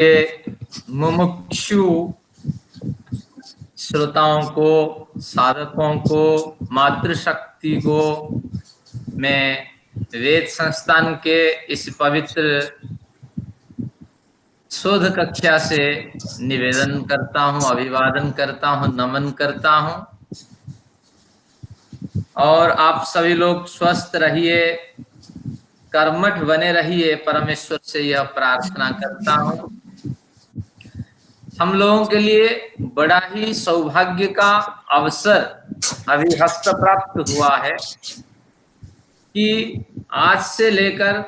के मुमुक्षु श्रोताओं को, साधकों को, मातृशक्ति को मैं वेद संस्थान के इस पवित्र शोध कक्षा से निवेदन करता हूं, अभिवादन करता हूं, नमन करता हूं। और आप सभी लोग स्वस्थ रहिए, कर्मठ बने रहिए, परमेश्वर से यह प्रार्थना करता हूं। हम लोगों के लिए बड़ा ही सौभाग्य का अवसर अभी हस्त प्राप्त हुआ है कि आज से लेकर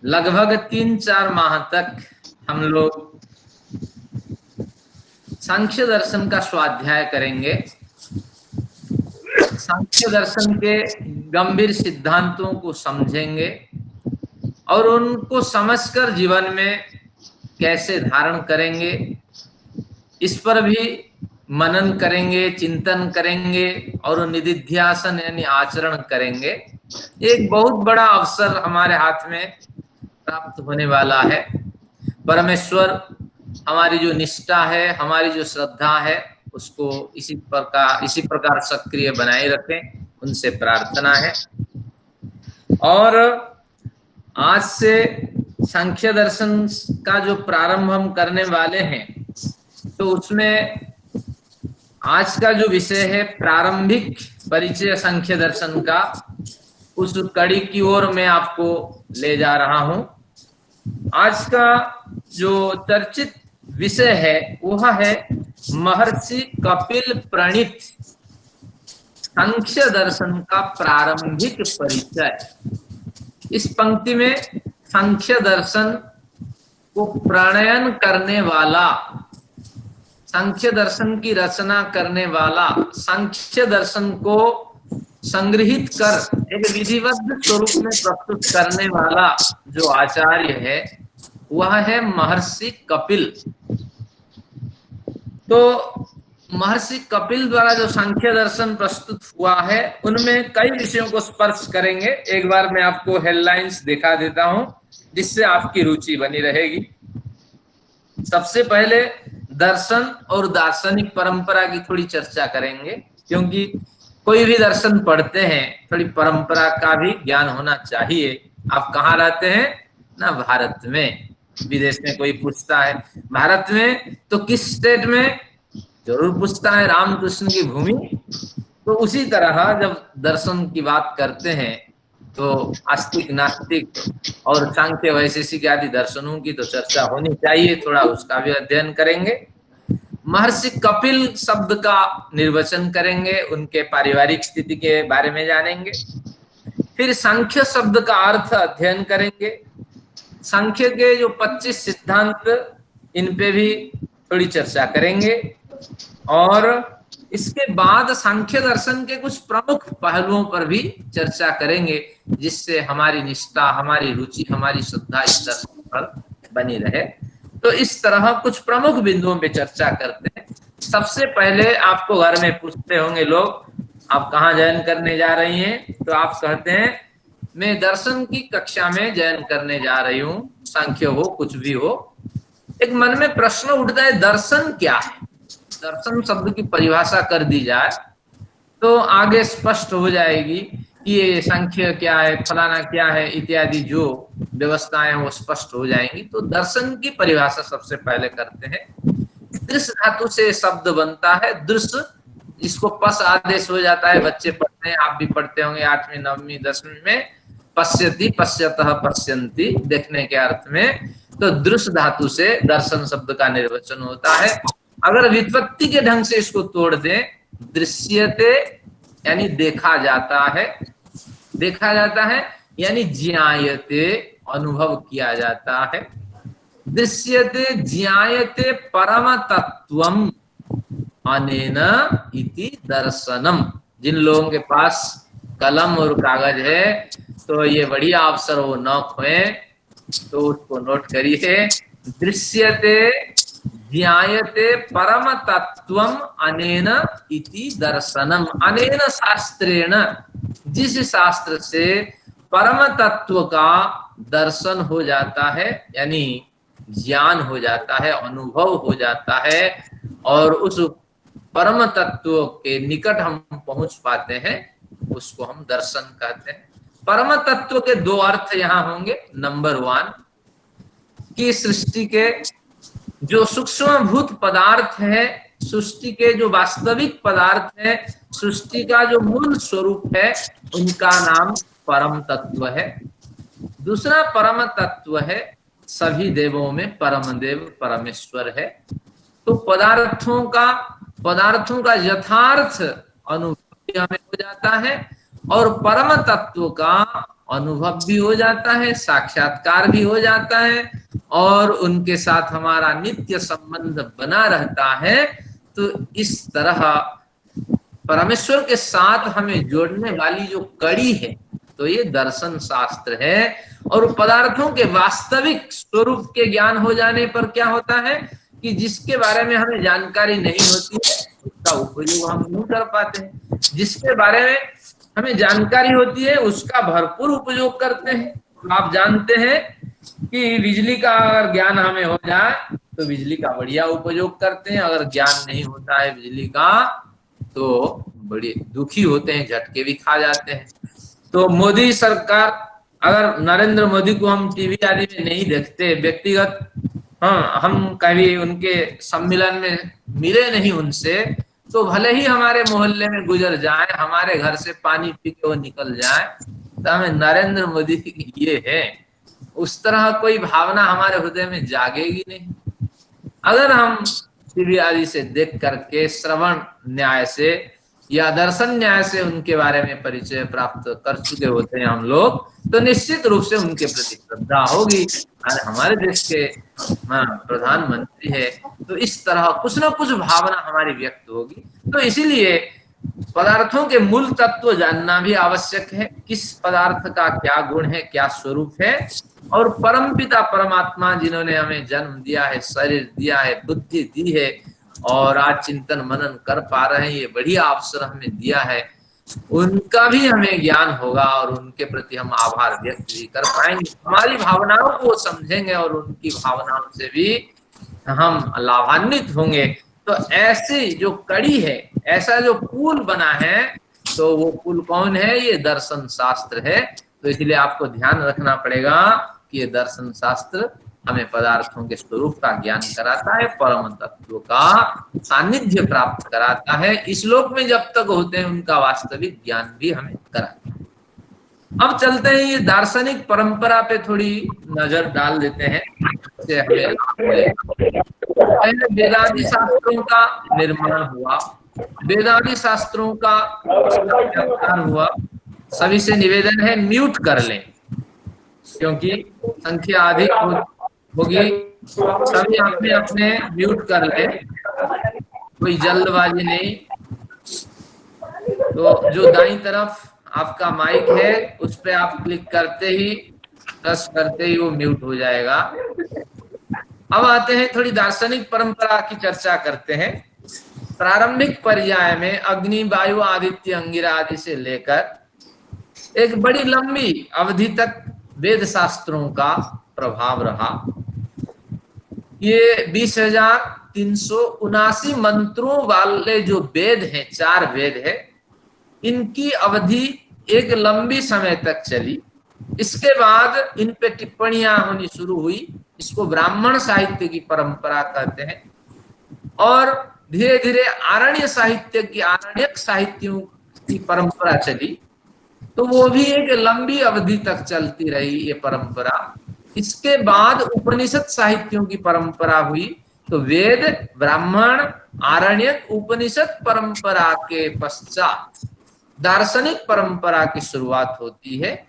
लगभग 3-4 माह तक हम लोग सांख्य दर्शन का स्वाध्याय करेंगे। सांख्य दर्शन के गंभीर सिद्धांतों को समझेंगे और उनको समझकर जीवन में कैसे धारण करेंगे, इस पर भी मनन करेंगे, चिंतन करेंगे और निदिध्यासन यानी आचरण करेंगे। एक बहुत बड़ा अवसर हमारे हाथ में प्राप्त होने वाला है। परमेश्वर हमारी जो निष्ठा है, हमारी जो श्रद्धा है, उसको इसी प्रकार सक्रिय बनाए रखें, उनसे प्रार्थना है। और आज से सांख्य दर्शन का जो प्रारंभ हम करने वाले हैं, तो उसमें आज का जो विषय है प्रारंभिक परिचय सांख्य दर्शन का, उस कड़ी की ओर मैं आपको ले जा रहा हूं। आज का जो चर्चित विषय है वह है महर्षि कपिल प्रणीत सांख्य दर्शन का प्रारंभिक परिचय। इस पंक्ति में सांख्य दर्शन को प्रणयन करने वाला, सांख्य दर्शन की रचना करने वाला, सांख्य दर्शन को संग्रहित कर एक विधिवत स्वरूप में प्रस्तुत करने वाला जो आचार्य है वह है महर्षि कपिल। तो महर्षि कपिल द्वारा जो सांख्य दर्शन प्रस्तुत हुआ है उनमें कई विषयों को स्पर्श करेंगे। एक बार मैं आपको हेडलाइंस दिखा देता हूं जिससे आपकी रुचि बनी रहेगी। सबसे पहले दर्शन और दार्शनिक परंपरा की थोड़ी चर्चा करेंगे, क्योंकि कोई भी दर्शन पढ़ते हैं थोड़ी परंपरा का भी ज्ञान होना चाहिए। आप कहाँ रहते हैं ना, भारत में। विदेश में कोई पूछता है भारत में तो किस स्टेट में, जरूर पूछता है रामकृष्ण की भूमि। तो उसी तरह जब दर्शन की बात करते हैं तो आस्तिक, नास्तिक और सांख्य, वैशेषिक आदि दर्शनों की तो चर्चा होनी चाहिए, थोड़ा उसका भी अध्ययन करेंगे। महर्षि कपिल शब्द का निर्वचन करेंगे, उनके पारिवारिक स्थिति के बारे में जानेंगे। फिर सांख्य शब्द का अर्थ अध्ययन करेंगे। सांख्य के जो 25 सिद्धांत, इन पे भी थोड़ी चर्चा करेंगे। और इसके बाद सांख्य दर्शन के कुछ प्रमुख पहलुओं पर भी चर्चा करेंगे, जिससे हमारी निष्ठा, हमारी रुचि, हमारी श्रद्धा इस दर्शन पर बनी रहे। तो इस तरह कुछ प्रमुख बिंदुओं पे चर्चा करते हैं। सबसे पहले आपको घर में पूछते होंगे लोग, आप कहाँ जॉइन करने जा रही हैं? तो आप कहते हैं मैं दर्शन की कक्षा में जॉइन करने जा रही हूँ, सांख्य हो, कुछ भी हो। एक मन में प्रश्न उठता है, दर्शन क्या है? दर्शन शब्द की परिभाषा कर दी जाए तो आगे स्पष्ट हो जाएगी कि ये सांख्य क्या है, फलाना क्या है, इत्यादि जो व्यवस्थाएं वो स्पष्ट हो जाएंगी। तो दर्शन की परिभाषा सबसे पहले करते हैं। दृश्य धातु से शब्द बनता है, दृश्य, जिसको पस आदेश हो जाता है, बच्चे पढ़ते हैं, आप भी पढ़ते होंगे 8वीं 9वीं 10वीं में, पश्यति, पश्यतः, पश्यन्ति, देखने के अर्थ में। तो दृश्य धातु से दर्शन शब्द का निर्वचन होता है। अगर व्युत्पत्ति के ढंग से इसको तोड़ दें, दृश्यते यानी देखा जाता है, देखा जाता है यानी ज्ञायते, अनुभव किया जाता है। दृश्यते ज्ञायते परम तत्वम अनेन इति दर्शनम। जिन लोगों के पास कलम और कागज है तो ये बढ़िया अवसर वो न खोए, तो उसको नोट करिए। दृश्यते ज्ञायते परम तत्वम अनेन इति दर्शनम। अनेन शास्त्रेण, जिस शास्त्र से परम तत्व का दर्शन हो जाता है, यानी ज्ञान हो जाता है, अनुभव हो जाता है और उस परम तत्व के निकट हम पहुंच पाते हैं, उसको हम दर्शन कहते हैं। परम तत्व के दो अर्थ यहां होंगे। नंबर 1 कि सृष्टि के जो सूक्ष्म भूत पदार्थ है, सृष्टि के जो वास्तविक पदार्थ है, सृष्टि का जो मूल स्वरूप है, उनका नाम परम तत्व है। दूसरा परम तत्व है सभी देवों में परम देव परमेश्वर है। तो पदार्थों का यथार्थ अनुभव हमें हो जाता है और परम तत्व का अनुभव भी हो जाता है, साक्षात्कार भी हो जाता है और उनके साथ हमारा नित्य संबंध बना रहता है। तो इस तरह परमेश्वर के साथ हमें जोड़ने वाली जो कड़ी है, तो ये दर्शन शास्त्र है। और पदार्थों के वास्तविक स्वरूप के ज्ञान हो जाने पर क्या होता है कि जिसके बारे में हमें जानकारी नहीं होती है, उसका उपयोग हम नहीं कर पाते हैं। जिसके बारे में हमें जानकारी होती है, उसका भरपूर उपयोग करते हैं। आप जानते हैं कि बिजली का अगर ज्ञान हमें हो जाए तो बिजली का बढ़िया उपयोग करते हैं। अगर ज्ञान नहीं होता है बिजली का तो बड़े दुखी होते हैं, झटके भी खा जाते हैं। तो मोदी सरकार, अगर नरेंद्र मोदी को हम टीवी आदि में नहीं देखते, व्यक्तिगत हाँ हम कभी उनके सम्मेलन में मिले नहीं उनसे, तो भले ही हमारे मोहल्ले में गुजर जाए, हमारे घर से पानी पी के वो निकल जाए, तो हमें नरेंद्र मोदी ये है उस तरह कोई भावना हमारे हृदय में जागेगी नहीं। अगर हम टीवी आदि से देख करके, श्रवण न्याय से या दर्शन न्याय से उनके बारे में परिचय प्राप्त कर चुके होते हैं हम लोग, तो निश्चित रूप से उनके प्रति श्रद्धा होगी। और हमारे देश के प्रधानमंत्री है, तो इस तरह कुछ ना कुछ भावना हमारी व्यक्त होगी। तो इसीलिए पदार्थों के मूल तत्व जानना भी आवश्यक है, किस पदार्थ का क्या गुण है, क्या स्वरूप है। और परमपिता परमात्मा जिन्होंने हमें जन्म दिया है, शरीर दिया है, बुद्धि दी है और आज चिंतन मनन कर पा रहे हैं, ये बढ़िया अवसर हमें दिया है, उनका भी हमें ज्ञान होगा और उनके प्रति हम आभार व्यक्त भी कर पाएंगे। हमारी भावनाओं को समझेंगे और उनकी भावनाओं से भी हम लाभान्वित होंगे। तो ऐसी जो कड़ी है, ऐसा जो पुल बना है, तो वो पुल कौन है? ये दर्शन शास्त्र है। तो इसलिए आपको ध्यान रखना पड़ेगा कि ये दर्शन शास्त्र हमें पदार्थों के स्वरूप का ज्ञान कराता है, परम तत्व का सानिध्य प्राप्त कराता है। इस लोक में जब तक होते हैं उनका वास्तविक ज्ञान भी हमें कराता है। अब चलते हैं ये दार्शनिक परंपरा पे थोड़ी नजर डाल देते हैं। पहले वेदांती शास्त्रों का निर्माण हुआ, वेदांती शास्त्रों का साक्षात्कार हुआ। सभी से निवेदन है म्यूट कर लें क्योंकि संख्या अधिक होगी। सभी अपने अपने म्यूट कर लें, कोई जल्दबाजी नहीं। तो जो दाईं तरफ आपका माइक है उस पे आप क्लिक करते ही, प्रेस करते ही वो म्यूट हो जाएगा। अब आते हैं थोड़ी दार्शनिक परंपरा की चर्चा करते हैं। प्रारंभिक पर्याय में अग्नि, वायु, आदित्य, अंगिरा आदि से लेकर एक बड़ी लंबी अवधि तक वेद शास्त्रों का प्रभाव रहा। ये 20,379 मंत्रों वाले जो वेद हैं, 4 वेद है, इनकी अवधि एक लंबी समय तक चली। इसके बाद इन पे टिप्पणियां होनी शुरू हुई। इसको ब्राह्मण साहित्य की परंपरा कहते हैं। और धीरे धीरे आरण्य साहित्य की, आरण्यक साहित्यों की परंपरा चली। तो वो भी एक लंबी अवधि तक चलती रही ये परंपरा। इसके बाद उपनिषद साहित्यों की परंपरा हुई। तो वेद, ब्राह्मण, आरण्यक, उपनिषद परंपरा के पश्चात दार्शनिक परंपरा की शुरुआत होती है।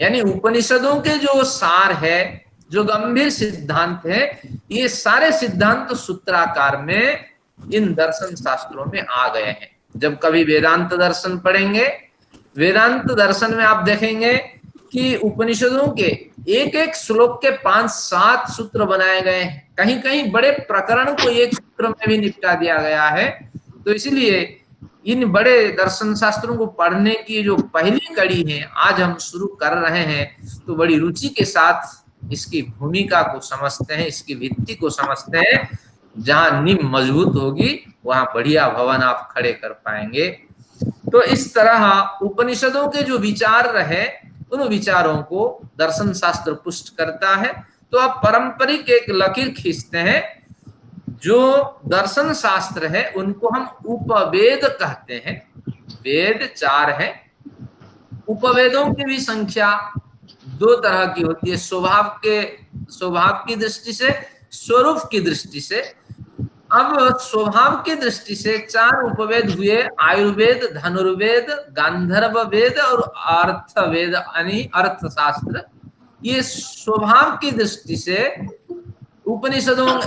यानी उपनिषदों के जो सार है, जो गंभीर सिद्धांत है, ये सारे सिद्धांत सूत्राकार में इन दर्शन शास्त्रों में आ गए हैं। जब कभी वेदांत दर्शन पढ़ेंगे, वेदांत दर्शन में आप देखेंगे कि उपनिषदों के एक एक श्लोक के 5-7 सूत्र बनाए गए हैं। कहीं कहीं बड़े प्रकरण को एक सूत्र में भी निपटा दिया गया है। तो इसलिए इन बड़े दर्शन शास्त्रों को पढ़ने की जो पहली कड़ी है आज हम शुरू कर रहे हैं, तो बड़ी रुचि के साथ इसकी भूमिका को समझते हैं, इसकी भित्ति को समझते हैं। जहां नींव मजबूत होगी वहां बढ़िया भवन आप खड़े कर पाएंगे। तो इस तरह उपनिषदों के जो विचार रहे उन विचारों को दर्शन शास्त्र पुष्ट करता है। तो अब पारंपरिक एक लकीर खींचते हैं। जो दर्शन शास्त्र है उनको हम उपवेद कहते हैं। वेद 4 है। उपवेदों की भी संख्या 2 तरह की होती है, स्वभाव की दृष्टि से, स्वरूप की दृष्टि से। अब स्वभाव की दृष्टि से 4 उपवेद हुए, आयुर्वेद, धनुर्वेद, गांधर्व वेद और अर्थवेद यानी अर्थशास्त्र। ये स्वभाव की दृष्टि से उपनिषदों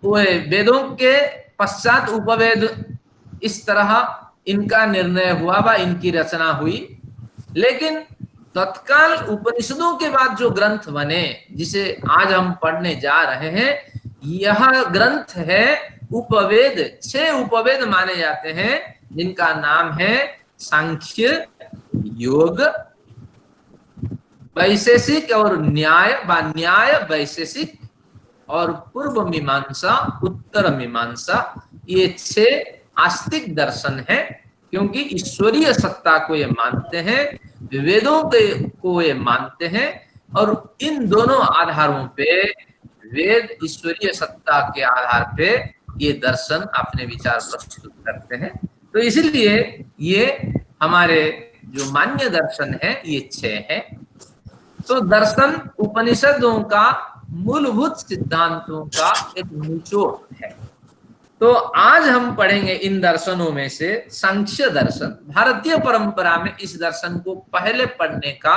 वेदों के पश्चात उपवेद इस तरह इनका निर्णय हुआ व इनकी रचना हुई। लेकिन तत्काल उपनिषदों के बाद जो ग्रंथ बने जिसे आज हम पढ़ने जा रहे हैं, यह ग्रंथ है उपवेद। 6 उपवेद माने जाते हैं जिनका नाम है सांख्य, योग, वैशेषिक और न्याय व न्याय वैशेषिक और पूर्व मीमांसा, उत्तर मीमांसा। ये 6 आस्तिक दर्शन है, क्योंकि ईश्वरीय सत्ता को ये मानते हैं, वेदों को ये मानते हैं, और इन दोनों आधारों पे, वेद ईश्वरीय सत्ता के आधार पे ये दर्शन अपने विचार प्रस्तुत करते हैं। तो इसलिए ये हमारे जो मान्य दर्शन है ये 6 है। तो दर्शन उपनिषदों का मूलभूत सिद्धांतों का एक निचोड़ है। तो आज हम पढ़ेंगे इन दर्शनों में से सांख्य दर्शन। भारतीय परंपरा में इस दर्शन को पहले पढ़ने का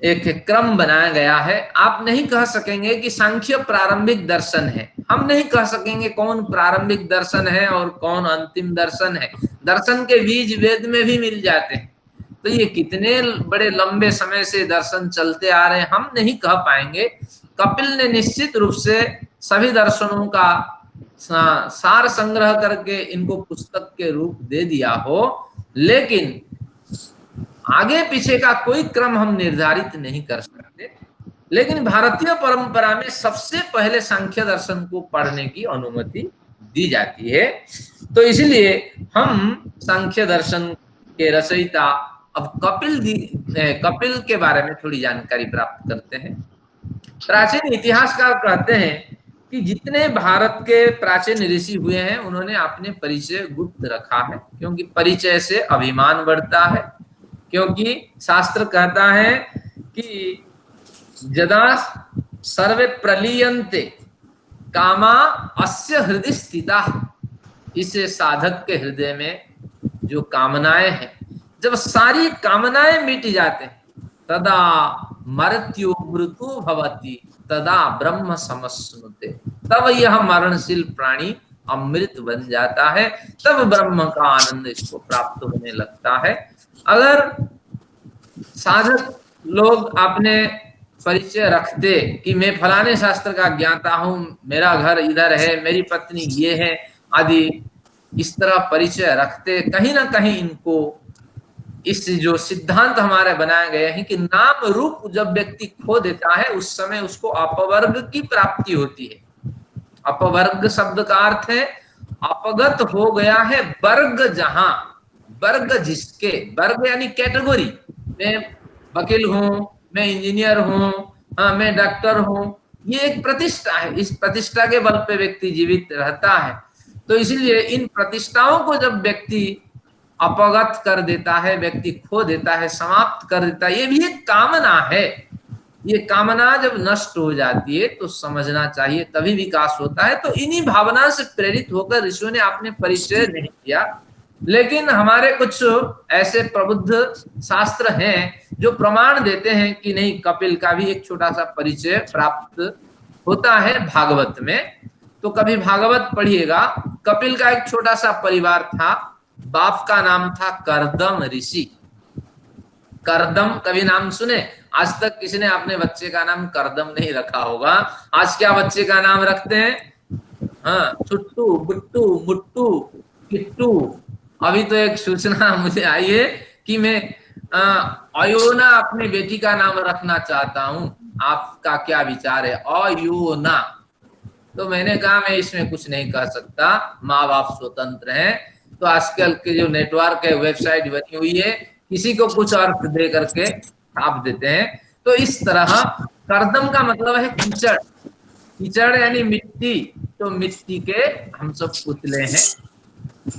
एक क्रम बनाया गया है। आप नहीं कह सकेंगे कि सांख्य प्रारंभिक दर्शन है, हम नहीं कह सकेंगे कौन प्रारंभिक दर्शन है और कौन अंतिम दर्शन है। दर्शन के बीज वेद में भी मिल जाते हैं। तो ये कितने बड़े लंबे समय से दर्शन चलते आ रहे हैं हम नहीं कह पाएंगे। कपिल ने निश्चित रूप से सभी दर्शनों का सार संग्रह करके इनको पुस्तक के रूप दे दिया हो, लेकिन आगे पीछे का कोई क्रम हम निर्धारित नहीं कर सकते। लेकिन भारतीय परंपरा में सबसे पहले सांख्य दर्शन को पढ़ने की अनुमति दी जाती है। तो इसलिए हम सांख्य दर्शन के रचयिता अब कपिल के बारे में थोड़ी जानकारी प्राप्त करते हैं। प्राचीन इतिहासकार कहते हैं कि जितने भारत के प्राचीन ऋषि हुए हैं उन्होंने अपने परिचय गुप्त रखा है, क्योंकि परिचय से अभिमान बढ़ता है। क्योंकि शास्त्र कहता है कि यदा सर्वे प्रलीयन्ते कामा अस्य हृदय स्थिता, इसे साधक के हृदय में जो कामनाएं हैं, जब सारी कामनाएं मिट जाते हैं, तदा मृत्यु मृत्यु भवति तदा ब्रह्म समश्नुते, तब यह मरणशील प्राणी अमृत बन जाता है, तब ब्रह्म का आनंद इसको प्राप्त होने लगता है। अगर साधक लोग अपने परिचय रखते कि मैं फलाने शास्त्र का ज्ञाता हूं, मेरा घर इधर है, मेरी पत्नी ये है आदि, इस तरह परिचय रखते, कहीं ना कहीं इनको इस जो सिद्धांत हमारे बनाए गए हैं कि नाम रूप जब व्यक्ति खो देता है उस समय उसको अपवर्ग की प्राप्ति होती है। अपवर्ग शब्द का अर्थ है अपगत हो गया है वर्ग, जहां वर्ग जिसके, वर्ग यानी कैटेगरी, मैं वकील हूं, मैं इंजीनियर हूं, हाँ मैं डॉक्टर हूं, ये एक प्रतिष्ठा है। इस प्रतिष्ठा के बल पे व्यक्ति जीवित रहता है। तो इसलिए इन प्रतिष्ठाओं को जब व्यक्ति अपगत कर देता है, व्यक्ति खो देता है, समाप्त कर देता है, ये भी एक कामना है। ये कामना जब नष्ट हो जाती है तो समझना चाहिए तभी विकास होता है। तो इन्हीं भावना से प्रेरित होकर ऋषियों ने आपने परिचय नहीं किया। लेकिन हमारे कुछ ऐसे प्रबुद्ध शास्त्र हैं जो प्रमाण देते हैं कि नहीं, कपिल का भी एक छोटा सा परिचय प्राप्त होता है भागवत में। तो कभी भागवत पढ़िएगा। कपिल का एक छोटा सा परिवार था, बाप का नाम था कर्दम ऋषि। कर्दम कभी नाम सुने? आज तक किसी ने अपने बच्चे का नाम कर्दम नहीं रखा होगा। आज क्या बच्चे का नाम रखते हैं? हाँ, छुट्टू, बुट्टू, मुट्टू, किट्टू। अभी तो एक सूचना मुझे आई है कि मैं अयोना अपनी बेटी का नाम रखना चाहता हूँ। आपका क्या विचार है? यो ना? तो मैंने कहा मैं इसमें कुछ नहीं कह सकता, माँ बाप स्वतंत्र हैं। तो आजकल के जो नेटवर्क है, वेबसाइट बनी हुई है, किसी को कुछ अर्थ दे करके छाप देते हैं। तो इस तरह कर्दम का मतलब है कीचड़, कीचड़ यानी मिट्टी। तो मिट्टी के हम सब पुतले हैं,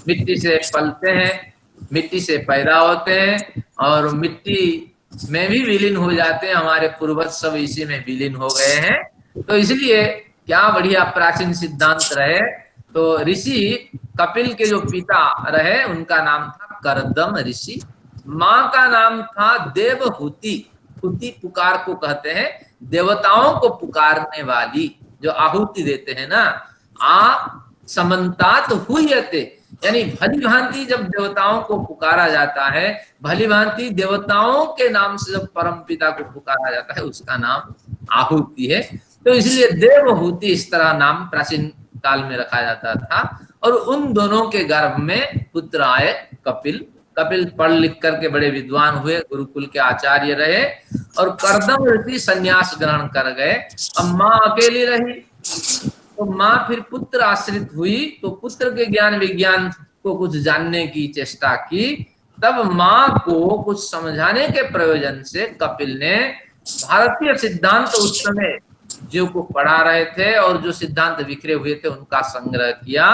मिट्टी से पलते हैं, मिट्टी से पैदा होते हैं और मिट्टी में भी विलीन हो जाते हैं। हमारे पूर्वज सब इसी में विलीन हो गए हैं। तो इसलिए क्या बढ़िया प्राचीन सिद्धांत रहे। तो ऋषि कपिल के जो पिता रहे उनका नाम था करदम ऋषि, माँ का नाम था देवहूति। हुति पुकार को कहते हैं, देवताओं को पुकारने वाली, जो आहुति देते हैं ना। आ समन्तात हुयते, यानी भली भांति जब देवताओं को पुकारा जाता है, भली भांति देवताओं के नाम से जब परम पिता को पुकारा जाता है, उसका नाम आहुति है। तो इसलिए देवहूति इस तरह नाम प्राचीन काल में रखा जाता था। और उन दोनों के गर्भ में पुत्र आए कपिल। कपिल पढ़ लिख करके बड़े विद्वान हुए, गुरुकुल के आचार्य रहे और कर्दम ऋषि संन्यास ग्रहण कर गए। अब माँ अकेली रही, तो माँ फिर पुत्र आश्रित हुई, तो पुत्र के ज्ञान विज्ञान को कुछ जानने की चेष्टा की। तब माँ को कुछ समझाने के प्रयोजन से कपिल ने भारतीय सिद्धांत उस समय जो को पढ़ा रहे थे और जो सिद्धांत बिखरे हुए थे उनका संग्रह किया।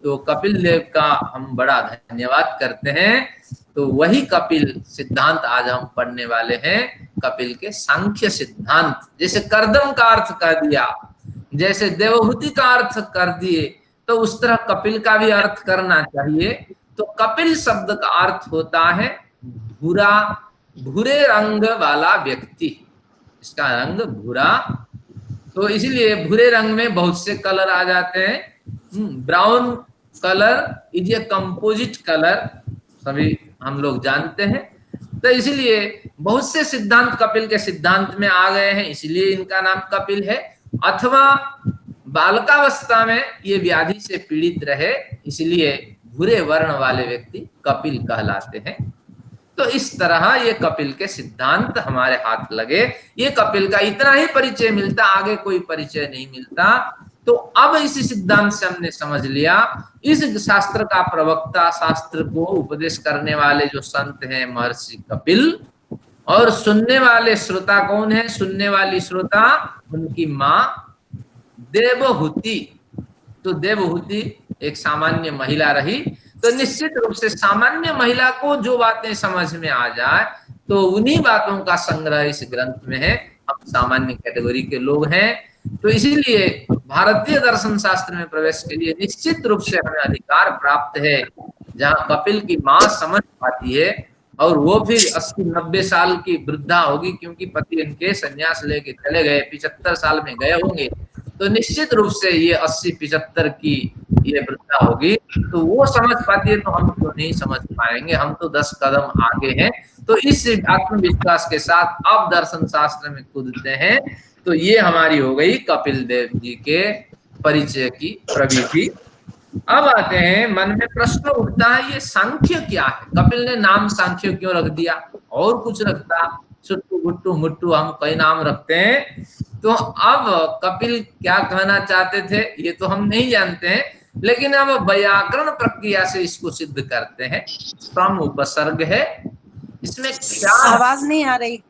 तो कपिल देव का हम बड़ा धन्यवाद करते हैं। तो वही कपिल सिद्धांत आज हम पढ़ने वाले हैं, कपिल के सांख्य सिद्धांत। जैसे कर्दम का अर्थ कर दिया, जैसे देवहूति का अर्थ कर दिए, तो उस तरह कपिल का भी अर्थ करना चाहिए। तो कपिल शब्द का अर्थ होता है भूरा, भूरे रंग वाला व्यक्ति, इसका रंग भूरा। तो इसलिए भूरे रंग में बहुत से कलर आ जाते हैं। Brown colour is a composite colour, सभी हम लोग जानते हैं। तो इसलिए बहुत से सिद्धांत कपिल के सिद्धांत में आ गए हैं, इसलिए इनका नाम कपिल है। अथवा बालकावस्था में ये व्याधि से पीड़ित रहे, इसलिए भूरे वर्ण वाले व्यक्ति कपिल कहलाते हैं। तो इस तरह ये कपिल के सिद्धांत हमारे हाथ लगे। ये कपिल का इतना ही परिचय मिलता, आगे कोई परिचय नहीं मिलता। तो अब इसी सिद्धांत से हमने समझ लिया, इस शास्त्र का प्रवक्ता, शास्त्र को उपदेश करने वाले जो संत हैं महर्षि कपिल, और सुनने वाले श्रोता कौन है? सुनने वाली श्रोता उनकी माँ देवहूति। तो देवहूति एक सामान्य महिला रही। तो निश्चित रूप से सामान्य महिला को जो बातें समझ में आ जाए, तो उन्हीं बातों का संग्रह इस ग्रंथ में है। हम सामान्य कैटेगरी के लोग हैं, तो इसीलिए भारतीय दर्शन शास्त्र में प्रवेश के लिए निश्चित रूप से हमें अधिकार प्राप्त है। जहाँ कपिल की माँ समझ पाती है, और वो फिर 80-90 साल की वृद्धा होगी, क्योंकि पति इनके संन्यास लेके चले गए, 75 साल में गए होंगे। तो निश्चित रूप से ये 80-75 की ये वृद्धा होगी। तो वो समझ पाती है, तो हम तो नहीं समझ पाएंगे, हम तो 10 कदम आगे हैं। तो इस आत्मविश्वास के साथ अब दर्शन शास्त्र में कूदते हैं। तो ये हमारी हो गई कपिल देव जी के परिचय की प्रविधि। अब आते हैं, मन में प्रश्न उठता है, ये सांख्य क्या है? कपिल ने नाम सांख्य क्यों रख दिया? और कुछ रखता, सुट्टू गुट्टू मुट्टू, हम कई नाम रखते हैं। तो अब कपिल क्या कहना चाहते थे ये तो हम नहीं जानते हैं, लेकिन अब व्याकरण प्रक्रिया से इसको सिद्ध करते हैं। सम उपसर्ग है, इसमें क्या आवाज नहीं आ रही।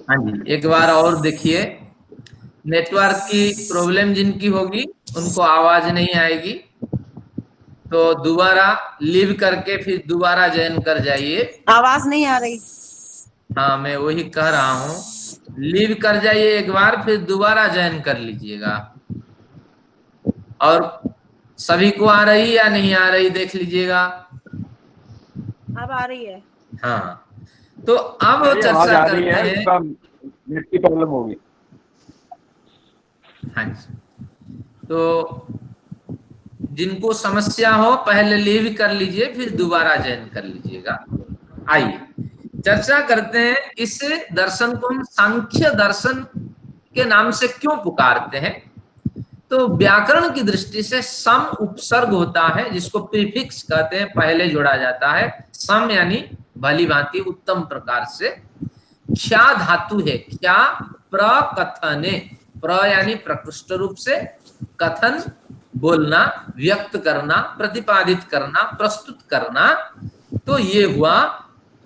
हाँ जी, एक बार और देखिए। नेटवर्क की प्रॉब्लम जिनकी होगी उनको आवाज नहीं आएगी, तो दोबारा लीव करके फिर दोबारा ज्वाइन कर जाइए। आवाज नहीं आ रही। हाँ, मैं वही कह रहा हूँ, लीव कर जाइए एक बार, फिर दोबारा ज्वाइन कर लीजिएगा। और सभी को आ रही या नहीं आ रही देख लीजिएगा। अब आ रही है। हाँ, तो अब चर्चा करते हैं। नेट की प्रॉब्लम होगी। हाँ जी, तो जिनको समस्या हो पहले लीव कर लीजिए, फिर दोबारा ज्वाइन कर लीजिएगा। आइए चर्चा करते हैं, इस दर्शन को हम सांख्य दर्शन के नाम से क्यों पुकारते हैं। तो व्याकरण की दृष्टि से सम उपसर्ग होता है, जिसको प्रीफिक्स कहते हैं, पहले जोड़ा जाता है। सम यानी भली भांति, उत्तम प्रकार से। ख्या धातु है, ख्या प्रकथने, प्र यानी प्रकृष्ट रूप से, कथन बोलना, व्यक्त करना, प्रतिपादित करना, प्रस्तुत करना। तो ये हुआ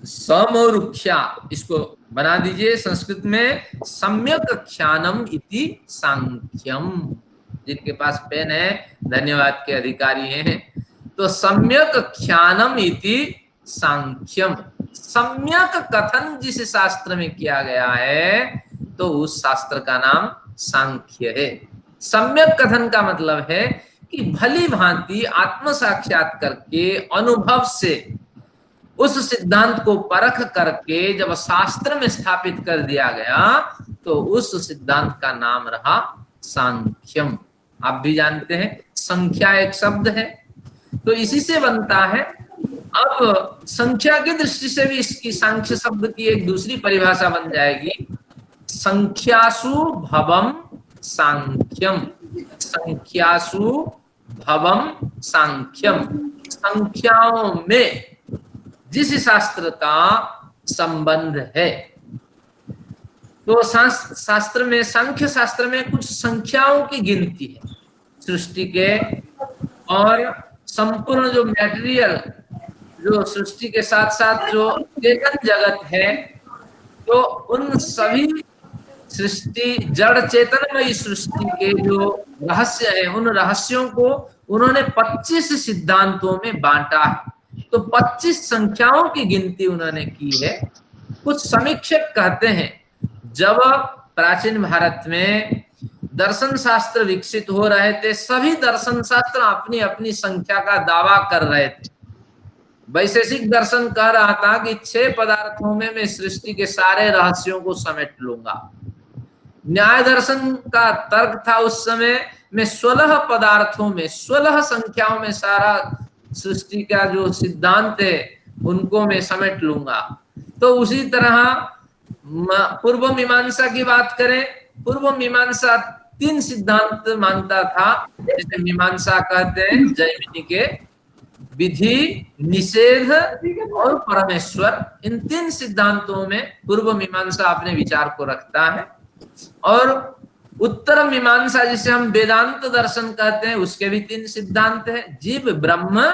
समरुख्या। इसको बना दीजिए संस्कृत में, सम्यक ख्यानम इति सांख्यम। जिनके पास पेन है धन्यवाद के अधिकारी हैं। तो सम्यक ख्यानम इति सांख्यम, सम्यक कथन जिस शास्त्र में किया गया है तो उस शास्त्र का नाम सांख्य है। सम्यक कथन का मतलब है कि भली भांति आत्म साक्षात करके अनुभव से उस सिद्धांत को परख करके जब शास्त्र में स्थापित कर दिया गया तो उस सिद्धांत का नाम रहा सांख्यम। आप भी जानते हैं संख्या एक शब्द है, तो इसी से बनता है। अब संख्या की दृष्टि से भी इसकी सांख्य शब्द की एक दूसरी परिभाषा बन जाएगी, संख्यासु भवम सांख्यम। संख्यासु भवम सांख्यम, संख्याओं में जिस शास्त्र का संबंध है। तो शास्त्र में, सांख्य शास्त्र में कुछ संख्याओं की गिनती है सृष्टि के, और संपूर्ण जो मैटेरियल, जो सृष्टि के साथ साथ जो चेतन जगत है, तो उन सभी सृष्टि, जड़ चेतनमयी सृष्टि के जो रहस्य है, उन रहस्यों को उन्होंने 25 सिद्धांतों में बांटा है। तो 25 संख्याओं की गिनती उन्होंने की है। कुछ समीक्षक कहते हैं जब प्राचीन भारत में दर्शन शास्त्र विकसित हो रहे थे, सभी दर्शन शास्त्र अपनी अपनी संख्या का दावा कर रहे थे। वैशेषिक दर्शन कह रहा था कि 6 पदार्थों में मैं सृष्टि के सारे रहस्यों को समेट लूंगा। न्याय दर्शन का तर्क था उस समय, मैं 16 पदार्थों में, 16 संख्याओं में सारा सृष्टि का जो सिद्धांत है उनको मैं समेट लूंगा। तो उसी तरह पूर्व मीमांसा की बात करें, पूर्व मीमांसा 3 सिद्धांत मानता था, जैसे मीमांसा कहते हैं जैमिनी के विधि, निषेध और परमेश्वर। इन 3 सिद्धांतों में पूर्व मीमांसा अपने विचार को रखता है। और उत्तर मीमांसा जिसे हम वेदांत दर्शन कहते हैं, उसके भी 3 सिद्धांत हैं, जीव, ब्रह्म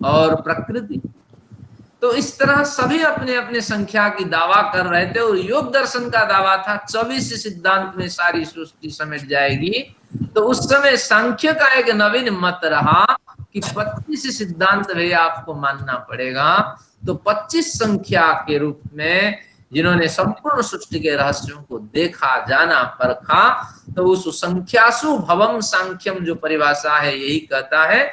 और प्रकृति। तो इस तरह सभी अपने अपने संख्या की दावा कर रहे थे। और योग दर्शन का दावा था 24 सिद्धांत में सारी सृष्टि समेट जाएगी। तो उस समय सांख्य का एक नवीन मत रहा कि 25 सिद्धांत भी आपको मानना पड़ेगा। तो 25 संख्या के रूप में जिन्होंने संपूर्ण सृष्टि के रहस्यों को देखा, जाना, परखा, तो उस संख्यासु भवम सांख्यम जो परिभाषा है यही कहता है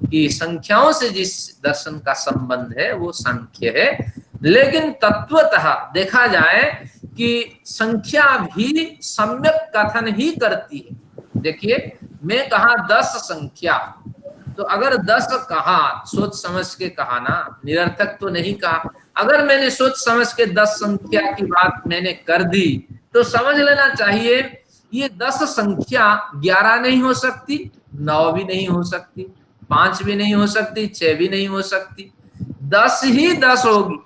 कि संख्याओं से जिस दर्शन का संबंध है वो सांख्य है। लेकिन तत्वतः देखा जाए कि संख्या भी सम्यक कथन ही करती है। देखिए, मैं कहा 10 संख्या, तो अगर 10 कहा, सोच समझ के कहा ना, निरर्थक तो नहीं कहा। अगर मैंने सोच समझ के 10 संख्या की बात मैंने कर दी तो समझ लेना चाहिए ये 10 संख्या 11 नहीं हो सकती, 9 भी नहीं हो सकती, 5 भी नहीं हो सकती, 6 भी नहीं हो सकती, 10 ही 10 होगी।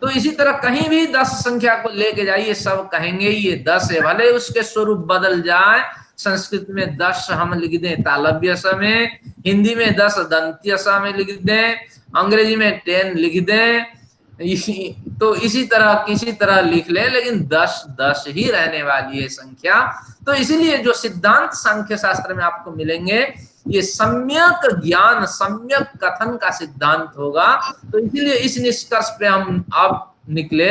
तो इसी तरह कहीं भी 10 संख्या को लेके जाइए, सब कहेंगे ये 10 है, भले उसके स्वरूप बदल जाए। संस्कृत में 10 हम लिख दें तालव्य स में, हिंदी में 10 दंत्य स में लिख दें, अंग्रेजी में 10 लिख दें, तो इसी तरह किसी तरह लिख ले, लेकिन 10 ही रहने वाली है संख्या। तो इसीलिए जो सिद्धांत सांख्य शास्त्र में आपको मिलेंगे ये सम्यक ज्ञान, सम्यक कथन का सिद्धांत होगा। तो इसीलिए इस निष्कर्ष पे हम अब निकले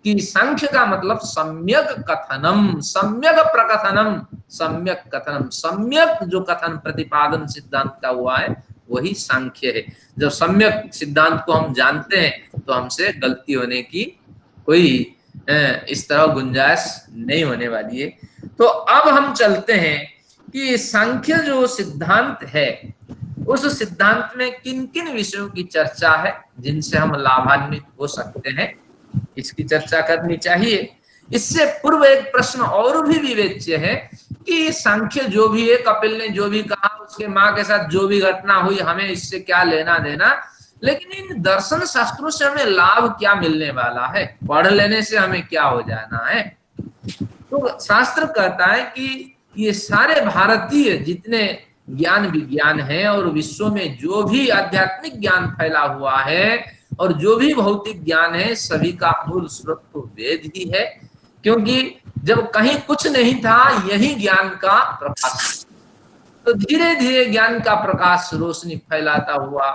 कि सांख्य का मतलब सम्यक कथनम, सम्यक प्रकथनम, सम्यक कथनम, सम्यक जो कथन प्रतिपादन सिद्धांत का हुआ है वही सांख्य है। जब सम्यक सिद्धांत को हम जानते हैं तो हमसे गलती होने की कोई इस तरह गुंजाइश नहीं होने वाली है। तो अब हम चलते हैं कि सांख्य जो सिद्धांत है उस सिद्धांत में किन किन विषयों की चर्चा है जिनसे हम लाभान्वित हो सकते हैं, इसकी चर्चा करनी चाहिए। इससे पूर्व एक प्रश्न और भी विवेच्य है कि सांख्य जो भी है, कपिल ने जो भी कहा, उसके माँ के साथ जो भी घटना हुई, हमें इससे क्या लेना देना। लेकिन इन दर्शन शास्त्रों से हमें लाभ क्या मिलने वाला है, पढ़ लेने से हमें क्या हो जाना है। तो शास्त्र कहता है कि ये सारे भारतीय जितने ज्ञान विज्ञान है और विश्व में जो भी आध्यात्मिक ज्ञान फैला हुआ है और जो भी भौतिक ज्ञान है, सभी का मूल स्रोत तो वेद ही है। क्योंकि जब कहीं कुछ नहीं था, यही ज्ञान का प्रकाश, तो धीरे धीरे ज्ञान का प्रकाश रोशनी फैलाता हुआ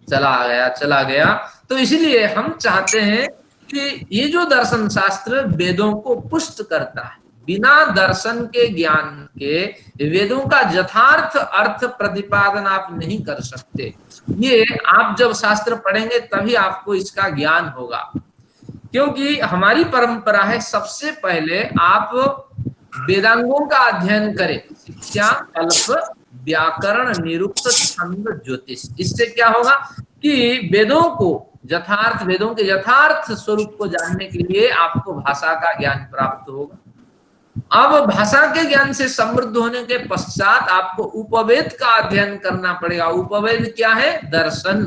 चला गया। तो इसलिए हम चाहते हैं कि ये जो दर्शन शास्त्र वेदों को पुष्ट करता है, बिना दर्शन के ज्ञान के वेदों का यथार्थ अर्थ प्रतिपादन आप नहीं कर सकते। ये आप जब शास्त्र पढ़ेंगे तभी आपको इसका ज्ञान होगा। क्योंकि हमारी परंपरा है सबसे पहले आप वेदांगों का अध्ययन करें, शिक्षा, कल्प, व्याकरण, निरुक्त, छंद, ज्योतिष। इससे क्या होगा कि वेदों के यथार्थ स्वरूप को जानने के लिए आपको भाषा का ज्ञान प्राप्त होगा। अब भाषा के ज्ञान से समृद्ध होने के पश्चात आपको उपवेद का अध्ययन करना पड़ेगा। उपवेद क्या है? दर्शन।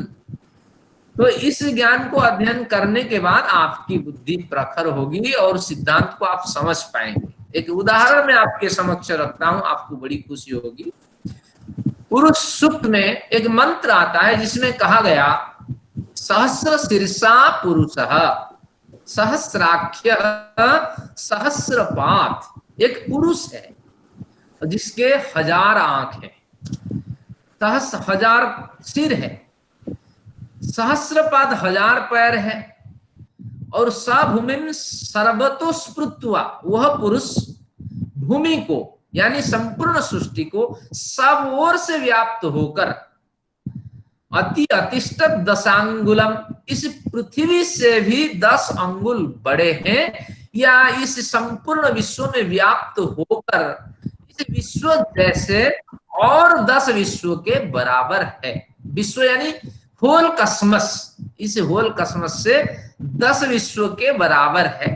तो इस ज्ञान को अध्ययन करने के बाद आपकी बुद्धि प्रखर होगी और सिद्धांत को आप समझ पाएंगे। एक उदाहरण मैं आपके समक्ष रखता हूं, आपको बड़ी खुशी होगी। पुरुष सूक्त में एक मंत्र आता है जिसमें कहा गया, सहस्र शीर्षा पुरुषः सहस्राख्य सहस्रपात। एक पुरुष है जिसके 1000 आंख है, 1000 सिर है, सहस्रपाद 1000 पैर है, और सभूमिम सर्वतो स्पृत्वा, वह पुरुष भूमि को यानी संपूर्ण सृष्टि को सब ओर से व्याप्त होकर अति अतिष्ठ दशांगुलम, इस पृथ्वी से भी 10 अंगुल बड़े हैं, या इस संपूर्ण विश्व में व्याप्त होकर इस विश्व जैसे और 10 विश्व के बराबर है। विश्व यानी होल कस्मस, इस होल कस्मस से 10 विश्व के बराबर है।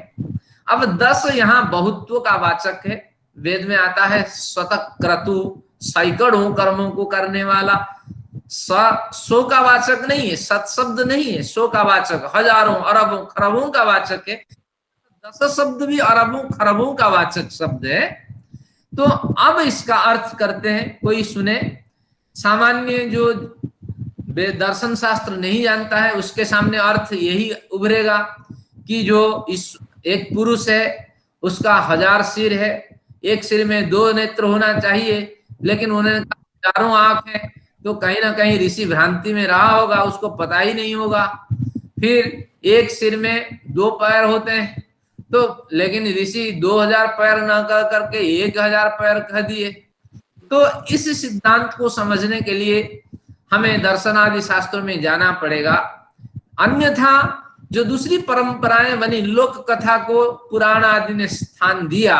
अब 10 यहाँ बहुत्व का वाचक है। वेद में आता है शतक क्रतु, सैकड़ों कर्मों को करने वाला। सौ का वाचक नहीं है, सत शब्द नहीं है, सौ का वाचक हजारों अरबों खरबों का वाचक है। 10 शब्द भी अरबों खरबों का वाचक शब्द है। तो अब इसका अर्थ करते हैं, कोई सुने। सामान्य जो दर्शन शास्त्र नहीं जानता है उसके सामने अर्थ यही उभरेगा कि जो इस एक पुरुष है, उसका 1000 सिर है, एक सिर में 2 नेत्र होना चाहिए, लेकिन उन्हें 1000 आंख है। तो कहीं ना कहीं ऋषि भ्रांति में रहा होगा, उसको पता ही नहीं होगा। फिर एक सिर में 2 पैर होते हैं, तो लेकिन ऋषि 2000 पैर न कर करके 1000 पैर कह दिए। तो इस सिद्धांत को समझने के लिए हमें दर्शन आदि शास्त्रों में जाना पड़ेगा। अन्यथा जो दूसरी परंपराएं बनी, लोक कथा को पुराण आदि ने स्थान दिया,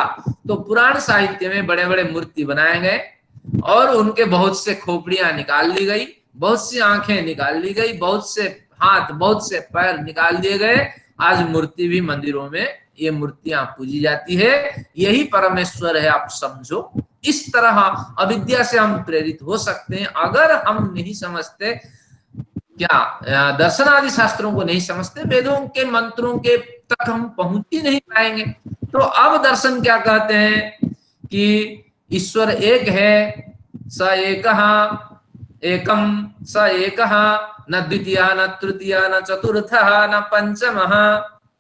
तो पुराण साहित्य में बड़े बड़े मूर्ति बनाए गए और उनके बहुत से खोपड़ियां निकाल ली गई, बहुत सी आंखें निकाल ली गई, बहुत से हाथ, बहुत से पैर निकाल दिए गए। आज मूर्ति भी मंदिरों में ये मूर्तियां पूजी जाती है। यही परमेश्वर है, आप समझो। इस तरह अविद्या से हम प्रेरित हो सकते हैं अगर हम नहीं समझते, क्या दर्शन आदि शास्त्रों को नहीं समझते, वेदों के मंत्रों के तक हम पहुंच ही नहीं पाएंगे। तो अब दर्शन क्या कहते हैं कि ईश्वर एक है, स एकः एकम स एकः, न द्वितीय न तृतीय न चतुर्थः न पंचमः,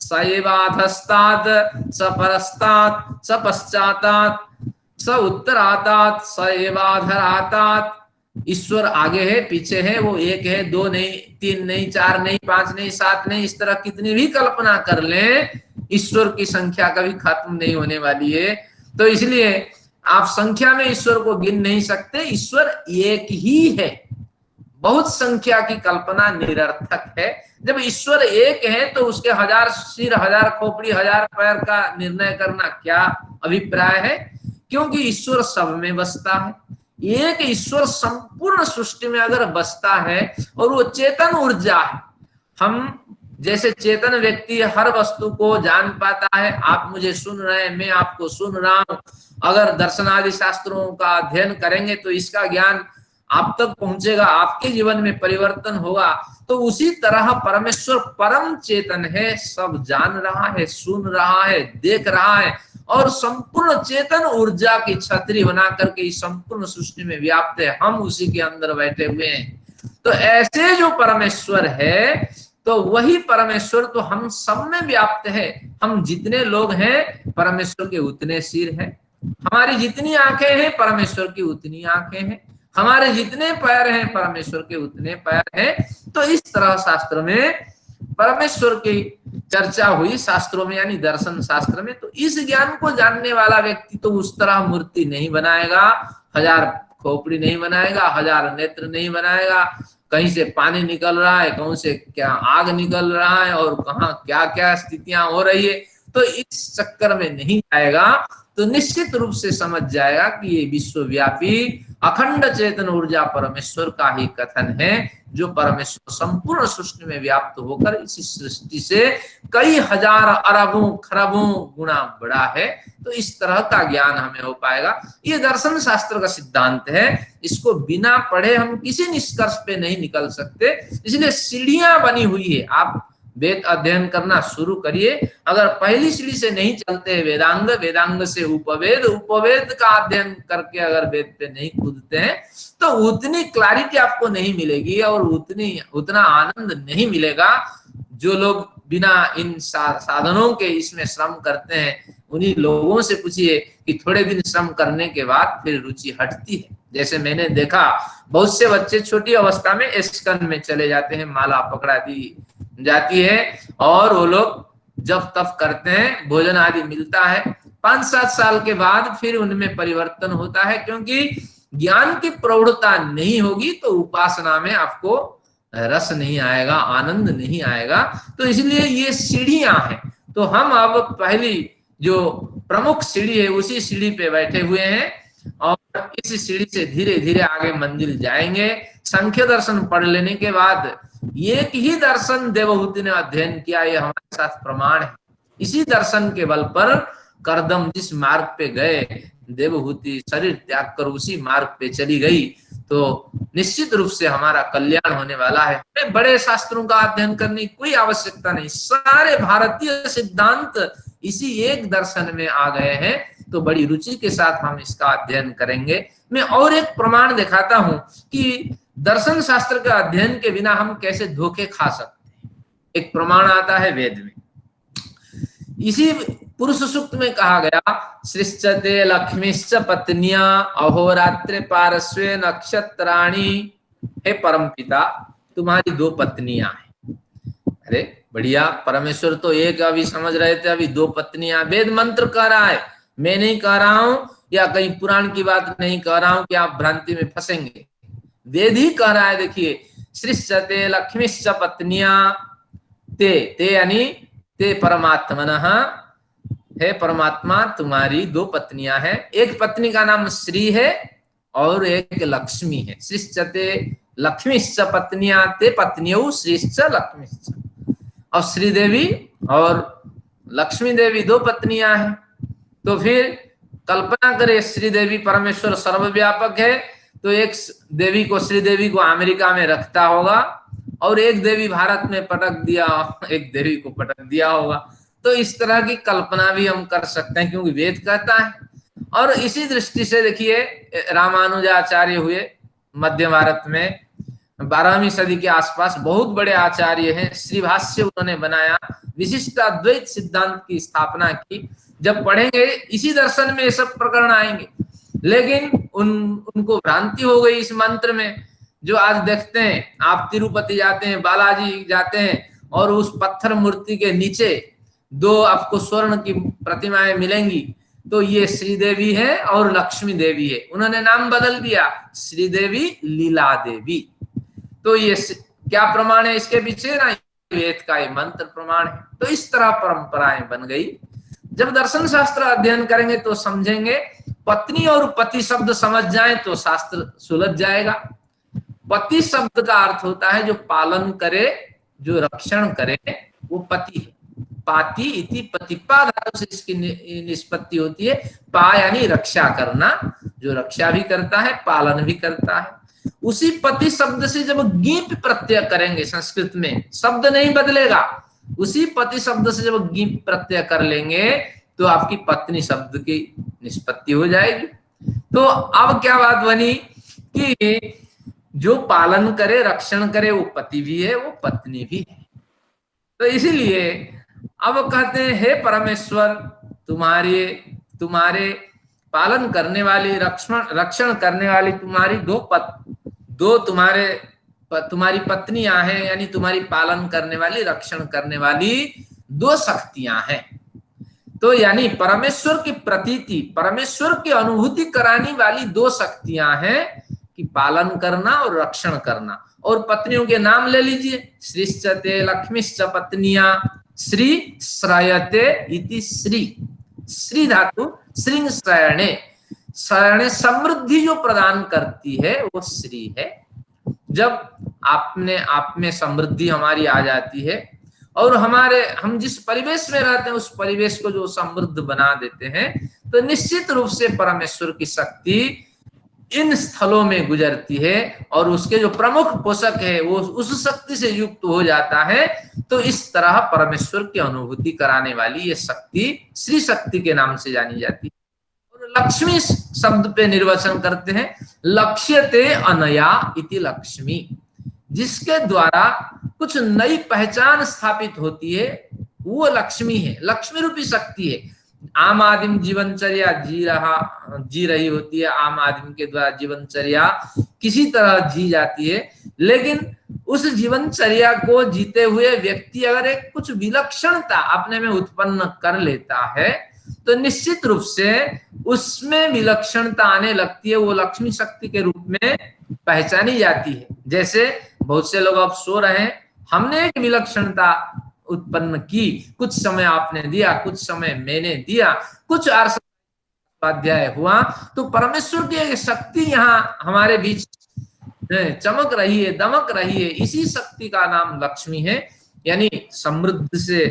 स एवाधस्तात् स परस्तात् स पश्चातात् स उत्तरातात् स एवाधरातात्। ईश्वर आगे है, पीछे है, वो एक है, 2 नहीं, 3 नहीं, 4 नहीं, 5 नहीं, 7 नहीं, इस तरह कितनी भी कल्पना कर लें, ईश्वर की संख्या कभी खत्म नहीं होने वाली है। तो इसलिए आप संख्या में ईश्वर को गिन नहीं सकते। ईश्वर एक ही है, बहुत संख्या की कल्पना निरर्थक है। जब ईश्वर एक है तो उसके 1000 सिर, 1000 खोपड़ी, 1000 पैर का निर्णय करना क्या अभिप्राय है? क्योंकि ईश्वर सब में बसता है। एक ईश्वर संपूर्ण सृष्टि में अगर बसता है और वो चेतन ऊर्जा है, हम जैसे चेतन व्यक्ति हर वस्तु को जान पाता है। आप मुझे सुन रहे हैं, मैं आपको सुन रहा हूं। अगर दर्शन आदि शास्त्रों का अध्ययन करेंगे तो इसका ज्ञान आप तक पहुंचेगा, आपके जीवन में परिवर्तन होगा। तो उसी तरह परमेश्वर परम चेतन है, सब जान रहा है, सुन रहा है, देख रहा है, और संपूर्ण चेतन ऊर्जा की छतरी बना करके इस संपूर्ण सृष्टि में व्याप्त है। हम उसी के अंदर बैठे हुए हैं। तो ऐसे जो परमेश्वर है, तो वही परमेश्वर तो हम सब में व्याप्त है। हम जितने लोग हैं, परमेश्वर के उतने सिर हैं। हमारी जितनी आंखें हैं, परमेश्वर की उतनी आंखें हैं। हमारे जितने पैर हैं, परमेश्वर के उतने पैर हैं। तो इस तरह शास्त्र में परमेश्वर की चर्चा हुई, शास्त्रों में यानी दर्शन शास्त्र में। तो इस ज्ञान को जानने वाला व्यक्ति तो उस तरह मूर्ति नहीं बनाएगा, 1000 खोपड़ी नहीं बनाएगा, 1000 नेत्र नहीं बनाएगा, कहीं से पानी निकल रहा है, कहीं से क्या आग निकल रहा है, और कहाँ क्या क्या स्थितियां हो रही है, तो इस चक्कर में नहीं आएगा। तो निश्चित रूप से समझ जाएगा कि ये विश्वव्यापी अखंड चेतन ऊर्जा परमेश्वर का ही कथन है, जो परमेश्वर संपूर्ण सृष्टि में व्याप्त होकर इसी सृष्टि से कई हजार अरबों खरबों गुना बड़ा है। तो इस तरह का ज्ञान हमें हो पाएगा। ये दर्शन शास्त्र का सिद्धांत है। इसको बिना पढ़े हम किसी निष्कर्ष पे नहीं निकल सकते, इसलिए सीढ़ियां बनी हुई है। आप वेद अध्ययन करना शुरू करिए। अगर पहली सीढ़ी से नहीं चलते हैं वेदांग, वेदांग से उपवेद, उपवेद का अध्ययन करके अगर वेद पे नहीं कूदते हैं, तो उतनी क्लैरिटी आपको नहीं मिलेगी और उतना आनंद नहीं मिलेगा। जो लोग बिना इन साधनों के इसमें श्रम करते हैं, उन्हीं लोगों से पूछिए कि थोड़े दिन श्रम करने के बाद फिर रुचि हटती है। जैसे मैंने देखा, बहुत से बच्चे छोटी अवस्था में एस्कन में चले जाते हैं, माला पकड़ा दी जाती है, और वो लोग जब तब करते हैं, भोजन आदि मिलता है। 5-7 साल के बाद फिर उनमें परिवर्तन होता है, क्योंकि ज्ञान की प्रौढ़ता नहीं होगी तो उपासना में आपको रस नहीं आएगा, आनंद नहीं आएगा। तो इसलिए ये सीढ़ियां हैं। तो हम अब पहली जो प्रमुख सीढ़ी है, उसी सीढ़ी पे बैठे हुए हैं, और इस सीढ़ी से धीरे धीरे आगे मंजिल जाएंगे। संख्य दर्शन पढ़ लेने के बाद एक ही दर्शन देवहूति ने अध्ययन किया, ये हमारे साथ प्रमाण है। इसी दर्शन के बल पर करदम जिस मार्ग पे गए, देवहूति शरीर त्याग कर उसी मार्ग पे चली गई। तो निश्चित रूप से हमारा कल्याण होने वाला है। हमें बड़े शास्त्रों का अध्ययन करने की कोई आवश्यकता नहीं। सारे भारतीय सिद्धांत इसी एक दर्शन में आ गए हैं। तो बड़ी रुचि के साथ हम इसका अध्ययन करेंगे। मैं और एक प्रमाण दिखाता हूं कि दर्शन शास्त्र के अध्ययन के बिना हम कैसे धोखे खा सकते हैं। एक प्रमाण आता है वेद में। इसी पुरुष सूक्त में कहा गया, सृष्टते लक्ष्मीश्च पत्निया अहोरात्रे पार्श्वे नक्षत्राणि। हे परमपिता, तुम्हारी 2 पत्नियां हैं। अरे बढ़िया, परमेश्वर तो एक अभी समझ रहे थे, अभी 2 पत्नियां। वेद मंत्र कह रहा है, मैं नहीं कह रहा हूं, या कहीं पुराण की बात नहीं कह रहा हूं कि आप भ्रांति में फंसेंगे। वेद ही कह रहा है। देखिए, सृष्टते लक्ष्मीश्च पत्निया, ते यानी ते परमात्मनः, हे परमात्मा तुम्हारी 2 पत्नियां हैं। एक पत्नी का नाम श्री है और एक लक्ष्मी है। सृष्टते लक्ष्मीश्च पत्निया ते पत्नियों श्रीश्च लक्ष्मीश्च। और श्रीदेवी और लक्ष्मी देवी 2 पत्नियां हैं। तो फिर कल्पना करें, श्रीदेवी परमेश्वर सर्वव्यापक है, तो एक देवी को, श्रीदेवी को अमेरिका में रखता होगा, और एक देवी भारत में पटक दिया, एक देवी को पटक दिया होगा। तो इस तरह की कल्पना भी हम कर सकते हैं, क्योंकि वेद कहता है। और इसी दृष्टि से देखिए, रामानुजाचार्य हुए मध्य भारत में 12वीं सदी के आसपास, बहुत बड़े आचार्य हैं। श्रीभाष्य उन्होंने बनाया, विशिष्ट अद्वैत सिद्धांत की स्थापना की। जब पढ़ेंगे इसी दर्शन में ये सब प्रकरण आएंगे। लेकिन उनको भ्रांति हो गई इस मंत्र में। जो आज देखते हैं, आप तिरुपति जाते हैं, बालाजी जाते हैं, और उस पत्थर मूर्ति के नीचे 2 आपको स्वर्ण की प्रतिमाएं मिलेंगी, तो ये श्रीदेवी है और लक्ष्मी देवी है। उन्होंने नाम बदल दिया, श्रीदेवी लीला देवी। तो ये क्या प्रमाण है इसके पीछे? ना वेद का ये मंत्र प्रमाण है। तो इस तरह परंपराएं बन गई। जब दर्शन शास्त्र अध्ययन करेंगे तो समझेंगे। पत्नी और पति शब्द समझ जाए तो शास्त्र सुलझ जाएगा। पति शब्द का अर्थ होता है जो पालन करे, जो रक्षण करे, वो पति है। पाति इति प्रतिपा धातु से इसकी निष्पत्ति होती है। पा यानी रक्षा करना, जो रक्षा भी करता है पालन भी करता है। उसी पति शब्द से जब गीप प्रत्यय करेंगे, संस्कृत में शब्द नहीं बदलेगा, उसी पति शब्द से जब गीप प्रत्यय कर लेंगे तो आपकी पत्नी शब्द की निष्पत्ति हो जाएगी। तो अब क्या बात बनी कि जो पालन करे रक्षण करे वो पति भी है, वो पत्नी भी है। तो इसीलिए अब कहते हैं हे परमेश्वर, तुम्हारे पालन करने वाली रक्षण करने वाली तुम्हारी तुम्हारी पत्नियां हैं, यानी तुम्हारी पालन करने वाली रक्षण करने वाली दो शक्तियां हैं। तो यानी परमेश्वर की प्रतीति, परमेश्वर की अनुभूति कराने वाली दो शक्तियां हैं कि पालन करना और रक्षण करना। और पत्नियों के नाम ले लीजिए, श्रीश्चते लक्ष्मीश्च पत्नियां, श्री श्रयते इति श्री धातु श्रृंग श्रयणे समृद्धि जो प्रदान करती है वो श्री है। जब आप में समृद्धि हमारी आ जाती है और हम जिस परिवेश में रहते हैं उस परिवेश को जो समृद्ध बना देते हैं, तो निश्चित रूप से परमेश्वर की शक्ति इन स्थलों में गुजरती है और उसके जो प्रमुख पोषक है वो उस शक्ति से युक्त हो जाता है। तो इस तरह परमेश्वर की अनुभूति कराने वाली ये शक्ति श्री शक्ति के नाम से जानी जाती है। और लक्ष्मी शब्द पे निर्वचन करते हैं, लक्ष्यते अनया इति लक्ष्मी, जिसके द्वारा कुछ नई पहचान स्थापित होती है वो लक्ष्मी है, लक्ष्मी रूपी शक्ति है। आम आदमी जीवनचर्या जी रही होती है, आम आदमी के द्वारा जीवनचर्या किसी तरह जी जाती है, लेकिन उस जीवनचर्या को जीते हुए व्यक्ति अगर एक कुछ विलक्षणता अपने में उत्पन्न कर लेता है तो निश्चित रूप से उसमें विलक्षणता आने लगती है, वो लक्ष्मी शक्ति के रूप में पहचानी जाती है। जैसे बहुत से लोग अब सो रहे हैं, हमने एक विलक्षणता उत्पन्न की, कुछ समय आपने दिया, कुछ समय मैंने दिया, कुछ स्वाध्याय हुआ, तो परमेश्वर की एक शक्ति यहाँ हमारे बीच चमक रही है, दमक रही है। इसी शक्ति का नाम लक्ष्मी है। यानी समृद्ध से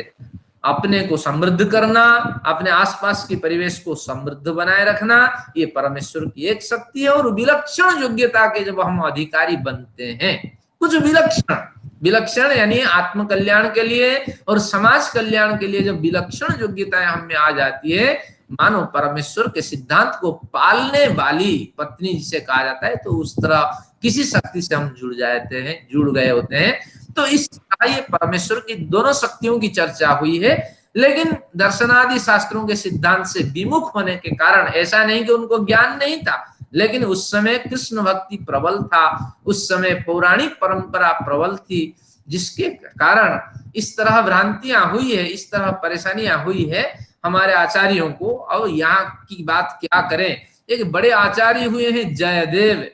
अपने को समृद्ध करना, अपने आसपास के परिवेश को समृद्ध बनाए रखना, ये परमेश्वर की एक शक्ति है। और विलक्षण योग्यता के जब हम अधिकारी बनते हैं, कुछ विलक्षण यानी आत्म कल्याण के लिए और समाज कल्याण के लिए जब विलक्षण योग्यताएं हम में आ जाती है, मानो परमेश्वर के सिद्धांत को पालने वाली पत्नी जिसे कहा जाता है, तो उस तरह किसी शक्ति से हम जुड़ गए होते हैं। तो इस तरह ये परमेश्वर की दोनों शक्तियों की चर्चा हुई है, लेकिन दर्शनादि शास्त्रों के सिद्धांत से विमुख होने के कारण, ऐसा नहीं कि उनको ज्ञान नहीं था, लेकिन उस समय कृष्ण भक्ति प्रबल था, उस समय पौराणिक परंपरा प्रबल थी, जिसके कारण इस तरह भ्रांतियां हुई है, इस तरह परेशानियां हुई है हमारे आचार्यों को। और यहाँ की बात क्या करें, एक बड़े आचार्य हुए हैं जयदेव,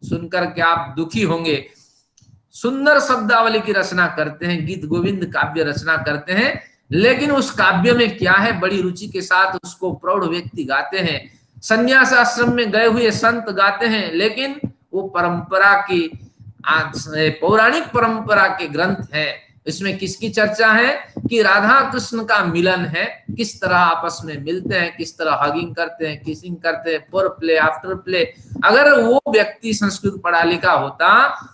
सुनकर के आप दुखी होंगे। सुंदर शब्दावली की रचना करते हैं, गीत गोविंद काव्य रचना करते हैं, लेकिन उस काव्य में क्या है, बड़ी रुचि के साथ उसको प्रौढ़ व्यक्ति गाते हैं, संन्यास आश्रम में गए हुए संत गाते हैं, लेकिन वो परंपरा की पौराणिक परंपरा के ग्रंथ है। इसमें किसकी चर्चा है कि राधा कृष्ण का मिलन है, किस तरह आपस में मिलते हैं, किस तरह हगिंग करते हैं, किसिंग करते हैं, फोर प्ले आफ्टर प्ले। अगर वो व्यक्ति संस्कृत पढ़ा लिखा होता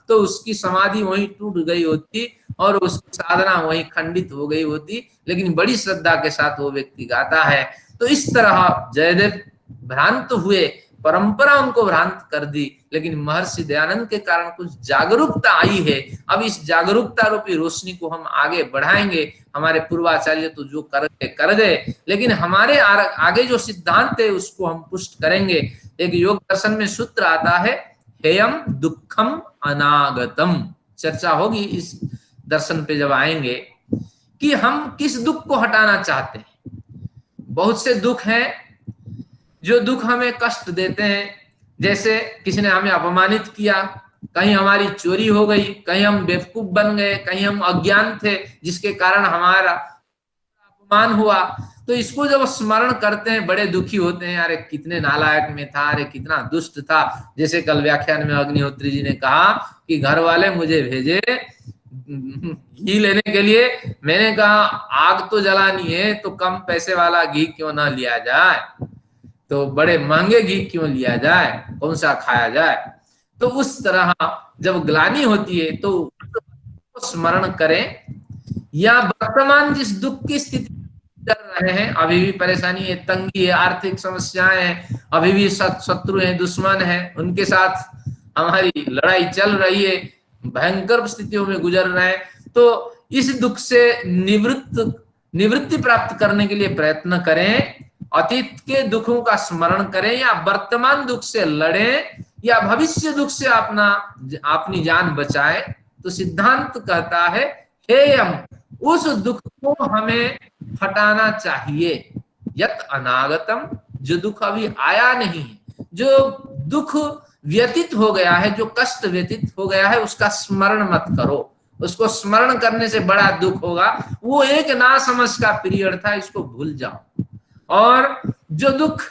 तो उसकी समाधि वहीं टूट गई होती और उसकी साधना वहीं खंडित हो गई होती, लेकिन बड़ी श्रद्धा के साथ वो व्यक्ति गाता है। तो इस तरह जयदेव भ्रांत हुए, परंपरा उनको भ्रांत कर दी, लेकिन महर्षि दयानंद के कारण कुछ जागरूकता आई है। अब इस जागरूकता रूपी रोशनी को हम आगे बढ़ाएंगे। हमारे पूर्वाचार्य तो जो कर गए, लेकिन हमारे आगे जो सिद्धांत है उसको हम पुष्ट करेंगे। एक योग दर्शन में सूत्र आता है, हेयम दुखम अनागतम, चर्चा होगी इस दर्शन पे जब आएंगे कि हम किस दुख को हटाना चाहते हैं। बहुत से दुख हैं जो दुख हमें कष्ट देते हैं, जैसे किसी ने हमें अपमानित किया, कहीं हमारी चोरी हो गई, कहीं हम बेवकूफ बन गए, कहीं हम अज्ञान थे जिसके कारण हमारा अपमान हुआ। तो इसको जब स्मरण करते हैं बड़े दुखी होते हैं, अरे कितने नालायक में था, अरे कितना दुष्ट था। जैसे कल व्याख्यान में अग्निहोत्री जी ने कहा कि घर वाले मुझे भेजे घी लेने के लिए मैंने कहा आग तो जलानी है तो कम पैसे वाला घी क्यों ना लिया जाए, तो बड़े महंगे घी क्यों लिया जाए, कौन सा खाया जाए। तो उस तरह जब ग्लानि होती है तो स्मरण करें, या वर्तमान जिस दुख की स्थिति कर रहे हैं, अभी भी परेशानी है, तंगी है, आर्थिक समस्याएं हैं, अभी भी शत्रु हैं, दुश्मन हैं, उनके साथ हमारी लड़ाई चल रही है, भयंकर स्थितियों में गुजर रहे हैं, तो इस दुख से निवृत्ति प्राप्त करने के लिए प्रयत्न करें। अतीत के दुखों का स्मरण करें, या वर्तमान दुख से लड़ें, या भविष्य दुख से अपनी जान बचाएं। तो सिद्धांत कहता है हेयम, उस दुख को हमें हटाना चाहिए। यत अनागतम, जो दुख अभी आया नहीं है, जो दुख व्यतीत हो गया है, जो कष्ट व्यतीत हो गया है, उसका स्मरण मत करो। उसको स्मरण करने से बड़ा दुख होगा। वो एक नासमझ का पीरियड था, इसको भूल जाओ। और जो दुख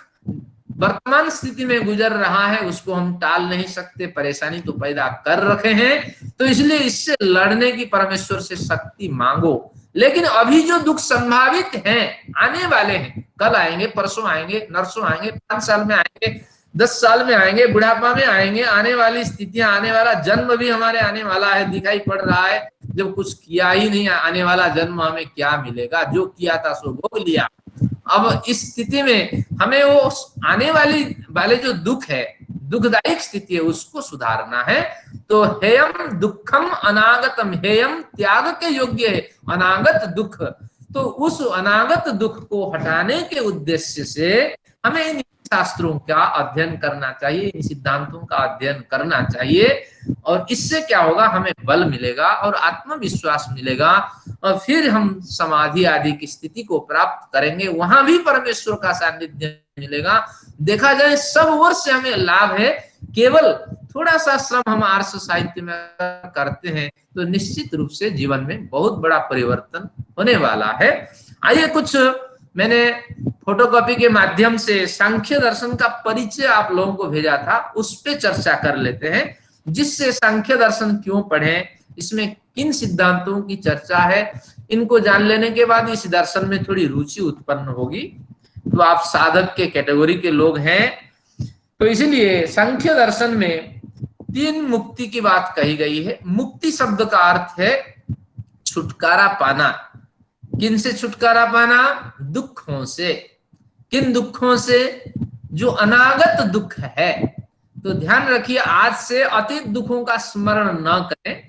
वर्तमान स्थिति में गुजर रहा है उसको हम टाल नहीं सकते, परेशानी तो पैदा कर रखे हैं, तो इसलिए इससे लड़ने की परमेश्वर से शक्ति मांगो। लेकिन अभी जो दुख संभावित हैं, आने वाले हैं, कल आएंगे, परसों आएंगे, नरसों आएंगे, 5 साल में आएंगे, 10 साल में आएंगे, बुढ़ापा में आएंगे, आने वाली स्थितियां, आने वाला जन्म भी हमारे आने वाला है, दिखाई पड़ रहा है। जब कुछ किया ही नहीं, आने वाला जन्म हमें क्या मिलेगा, जो किया था सो भोग लिया। अब इस स्थिति में हमें वो आने वाले जो दुख है, दुखदायक स्थिति है, उसको सुधारना है। तो हेयम दुखम अनागतम, हेयम त्याग के योग्य है अनागत दुख। तो उस अनागत दुख को हटाने के उद्देश्य से हमें इन शास्त्रों का अध्ययन करना चाहिए, इन सिद्धांतों का अध्ययन करना चाहिए। और इससे क्या होगा, हमें बल मिलेगा और आत्मविश्वास मिलेगा, और फिर हम समाधि आदि की स्थिति को प्राप्त करेंगे। वहां भी परमेश्वर का सानिध्य मिलेगा। देखा जाए सब वर्ष से हमें लाभ है, केवल थोड़ा सा श्रम हम आर्ष साहित्य में करते हैं तो निश्चित रूप से जीवन में बहुत बड़ा परिवर्तन होने वाला है। आइए कुछ मैंने फोटोकॉपी के माध्यम से सांख्य दर्शन का परिचय आप लोगों को भेजा था, उस पे चर्चा कर लेते हैं, जिससे सांख्य दर्शन क्यों पढ़ें, इसमें किन सिद्धांतों की चर्चा है, इनको जान लेने के बाद इस दर्शन में थोड़ी रुचि उत्पन्न होगी। तो आप साधक के कैटेगरी के लोग हैं, तो इसलिए सांख्य दर्शन में 3 मुक्ति की बात कही गई है। मुक्ति शब्द का अर्थ है छुटकारा पाना। किन से छुटकारा पाना? दुखों से। किन दुखों से? जो अनागत दुख है। तो ध्यान रखिए, आज से अतीत दुखों का स्मरण न करें,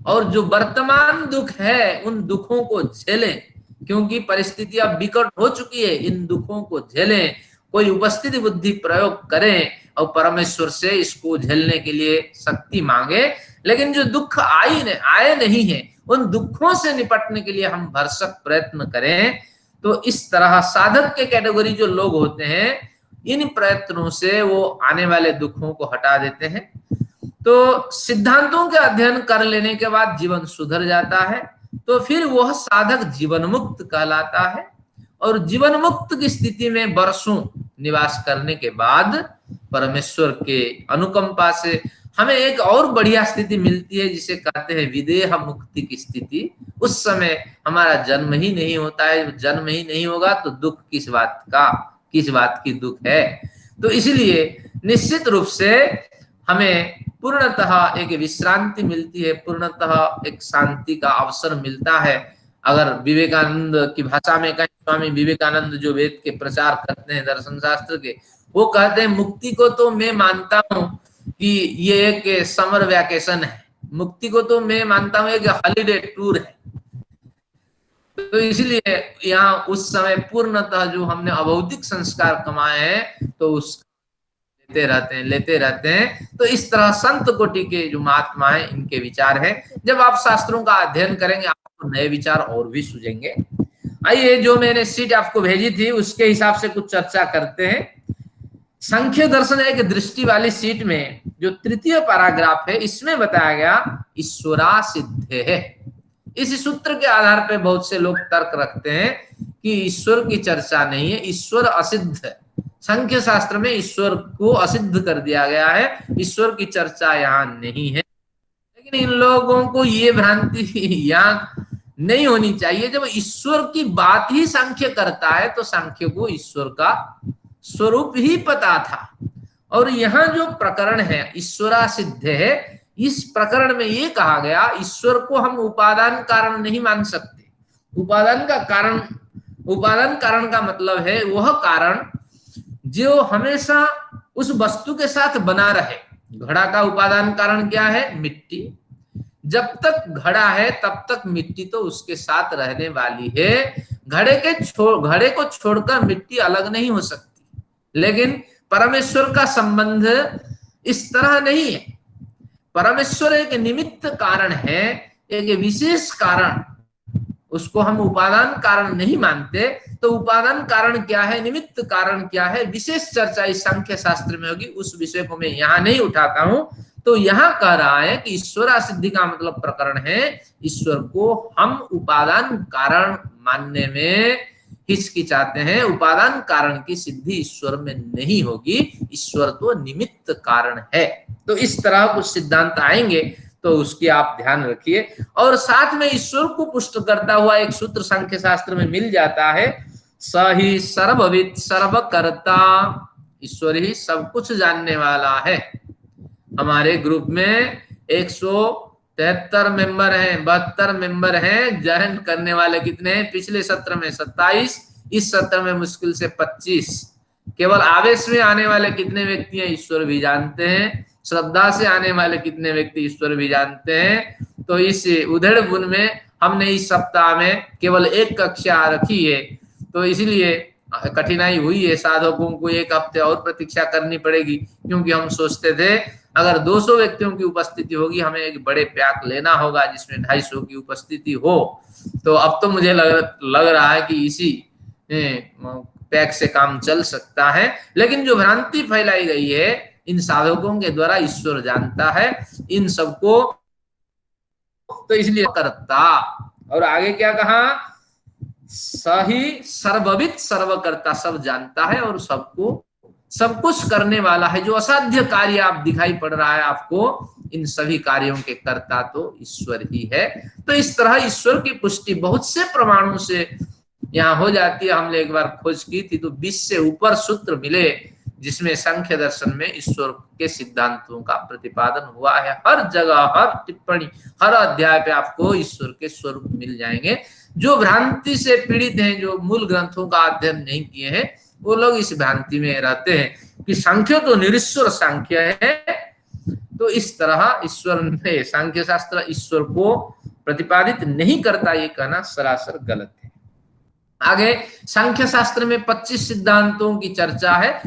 और जो वर्तमान दुख है उन दुखों को झेलें, क्योंकि परिस्थिति अब विकट हो चुकी है। इन दुखों को झेलें, कोई उपस्थिति बुद्धि प्रयोग करें और परमेश्वर से इसको झेलने के लिए शक्ति मांगे। लेकिन जो दुख आए नहीं है, उन दुखों से निपटने के लिए हम भरसक प्रयत्न करें। तो इस तरह साधक के कैटेगरी जो लोग होते हैं, इन प्रयत्नों से वो आने वाले दुखों को हटा देते हैं। तो सिद्धांतों के अध्ययन कर लेने के बाद जीवन सुधर जाता है, तो फिर वह साधक जीवन मुक्त कहलाता है। और जीवन मुक्त की स्थिति में वर्षों निवास करने के बाद परमेश्वर के अनुकंपा से हमें एक और बढ़िया स्थिति मिलती है, जिसे कहते हैं विदेह मुक्ति की स्थिति। उस समय हमारा जन्म ही नहीं होता है। जन्म ही नहीं होगा तो दुख किस बात की दुख है। तो इसलिए निश्चित रूप से हमें पूर्णतः एक विश्रांति मिलती है, पूर्णतः एक शांति का अवसर मिलता है। अगर विवेकानंद की भाषा में कहें, स्वामी विवेकानंद जो वेद के प्रचार करते हैं, दर्शन शास्त्र के, वो कहते हैं मुक्ति को तो मैं मानता हूं कि ये एक समर वैकेशन है, मुक्ति को तो मैं मानता हूं एक हॉलीडे टूर है। तो इसलिए यहाँ उस समय पूर्णतः जो हमने अभौतिक संस्कार कमाए हैं तो उस लेते रहते हैं। तो इस तरह संत कोटि के जो महात्मा हैं, इनके विचार हैं। जब आप शास्त्रों का अध्ययन करेंगे आपको नए विचार और भी सूझेंगे। आइए, जो मैंने सीट आपको भेजी थी उसके हिसाब से कुछ चर्चा करते हैं। सांख्य दर्शन एक दृष्टि वाली सीट में जो 3य पैराग्राफ है, इसमें बताया गया ईश्वरा सिद्ध है। इस सूत्र के आधार पर बहुत से लोग तर्क रखते हैं कि ईश्वर की चर्चा नहीं है, ईश्वर असिद्ध है। संख्य शास्त्र में ईश्वर को असिद्ध कर दिया गया है, ईश्वर की चर्चा यहाँ नहीं है। लेकिन इन लोगों को ये भ्रांति यहाँ नहीं होनी चाहिए। जब ईश्वर की बात ही सांख्य करता है तो सांख्य को ईश्वर का स्वरूप ही पता था। और यहाँ जो प्रकरण है ईश्वरा सिद्ध है, इस प्रकरण में ये कहा गया ईश्वर को हम उपादान कारण नहीं मान सकते। उपादान कारण का मतलब है वह कारण जो हमेशा उस वस्तु के साथ बना रहे। घड़ा का उपादान कारण क्या है? मिट्टी। जब तक घड़ा है तब तक मिट्टी तो उसके साथ रहने वाली है। घड़े को छोड़कर मिट्टी अलग नहीं हो सकती। लेकिन परमेश्वर का संबंध इस तरह नहीं है। परमेश्वर एक निमित्त कारण है, एक विशेष कारण, उसको हम उपादान कारण नहीं मानते। तो उपादान कारण क्या है, निमित्त कारण क्या है, विशेष चर्चा इस सांख्य शास्त्र में होगी। उस विषय को मैं यहाँ नहीं उठाता हूं। तो यहाँ कह रहा है कि ईश्वरा सिद्धि का मतलब प्रकरण है ईश्वर को हम उपादान कारण मानने में हिचकिचाते हैं। उपादान कारण की सिद्धि ईश्वर में नहीं होगी, ईश्वर तो निमित्त कारण है। तो इस तरह कुछ सिद्धांत आएंगे तो उसकी आप ध्यान रखिए। और साथ में ईश्वर को पुष्ट करता हुआ एक सूत्र सांख्य शास्त्र में मिल जाता है, स ही सर्वविद सर्वकर्ता। ईश्वर ही सब कुछ जानने वाला है। हमारे ग्रुप में 173 मेंबर हैं, 72 मेंबर हैं। जॉइन करने वाले कितने हैं? पिछले सत्र में 27, इस सत्र में मुश्किल से 25। केवल आवेश में आने वाले कितने व्यक्ति हैं ईश्वर भी जानते हैं। श्रद्धा से आने वाले कितने व्यक्ति ईश्वर भी जानते हैं। तो इस उधेड़ बुन में हमने इस सप्ताह में केवल एक कक्षा रखी है, तो इसलिए कठिनाई हुई है। साधकों को एक हफ्ते और प्रतीक्षा करनी पड़ेगी, क्योंकि हम सोचते थे अगर 200 व्यक्तियों की उपस्थिति होगी, हमें एक बड़े पैक लेना होगा जिसमें 250 की उपस्थिति हो। तो अब तो मुझे लग रहा है कि इसी पैक से काम चल सकता है। लेकिन जो भ्रांति फैलाई गई है इन साधकों के द्वारा, ईश्वर जानता है इन सबको, तो इसलिए करता। और आगे क्या कहा? सही सर्वविद सर्वकर्ता, सब जानता है और सबको सब कुछ करने वाला है। जो असाध्य कार्य आप दिखाई पड़ रहा है आपको, इन सभी कार्यों के कर्ता तो ईश्वर ही है। तो इस तरह ईश्वर की पुष्टि बहुत से प्रमाणों से यहाँ हो जाती है। हमने एक बार खोज की थी तो 20 से ऊपर सूत्र मिले जिसमें सांख्य दर्शन में ईश्वर के सिद्धांतों का प्रतिपादन हुआ है। हर जगह, हर टिप्पणी, हर अध्याय पे आपको ईश्वर के स्वरूप मिल जाएंगे। जो भ्रांति से पीड़ित हैं, जो मूल ग्रंथों का अध्ययन नहीं किए हैं, वो लोग इस भ्रांति में रहते हैं कि सांख्य तो निरीश्वर सांख्य है। तो इस तरह ईश्वर ने, सांख्य शास्त्र ईश्वर को प्रतिपादित नहीं करता, ये कहना सरासर गलत है। आगे सांख्य शास्त्र में 25 सिद्धांतों की चर्चा है।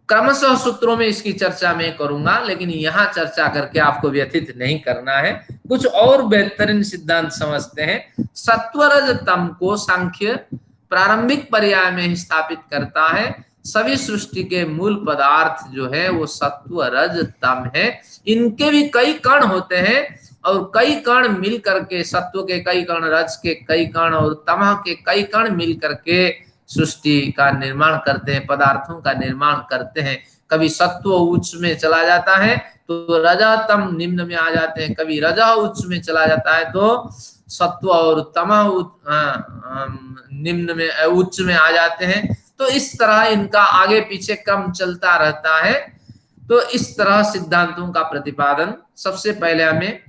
क्रमशः सूत्रों में इसकी चर्चा मैं करूंगा, लेकिन यहाँ चर्चा करके आपको व्यथित नहीं करना है। कुछ और बेहतरीन सिद्धांत समझते हैं। सत्वरज तम को सांख्य प्रारंभिक पर्याय में स्थापित करता है। सभी सृष्टि के मूल पदार्थ जो है वो सत्व रज तम है। इनके भी कई कण होते हैं और कई कण मिल करके, सत्व के कई कण, रज के कई कण और तमह के कई कण मिल करके सृष्टि का निर्माण करते हैं, पदार्थों का निर्माण करते हैं। कभी सत्व उच्च में चला जाता है तो रजा तम निम्न में आ जाते हैं, कभी रजा उच्च में चला जाता है तो सत्व और तमह निम्न में, उच्च में आ जाते हैं। तो इस तरह इनका आगे पीछे क्रम चलता रहता है। तो इस तरह सिद्धांतों का प्रतिपादन सबसे पहले हमें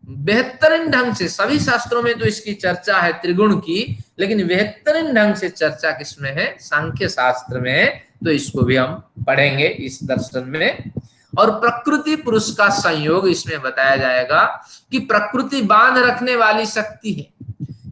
बेहतरीन ढंग से, सभी शास्त्रों में तो इसकी चर्चा है त्रिगुण की, लेकिन बेहतरीन ढंग से चर्चा किसमें है? सांख्य शास्त्र में। तो इसको भी हम पढ़ेंगे इस दर्शन में। और प्रकृति पुरुष का संयोग इसमें बताया जाएगा कि प्रकृति बांध रखने वाली शक्ति है।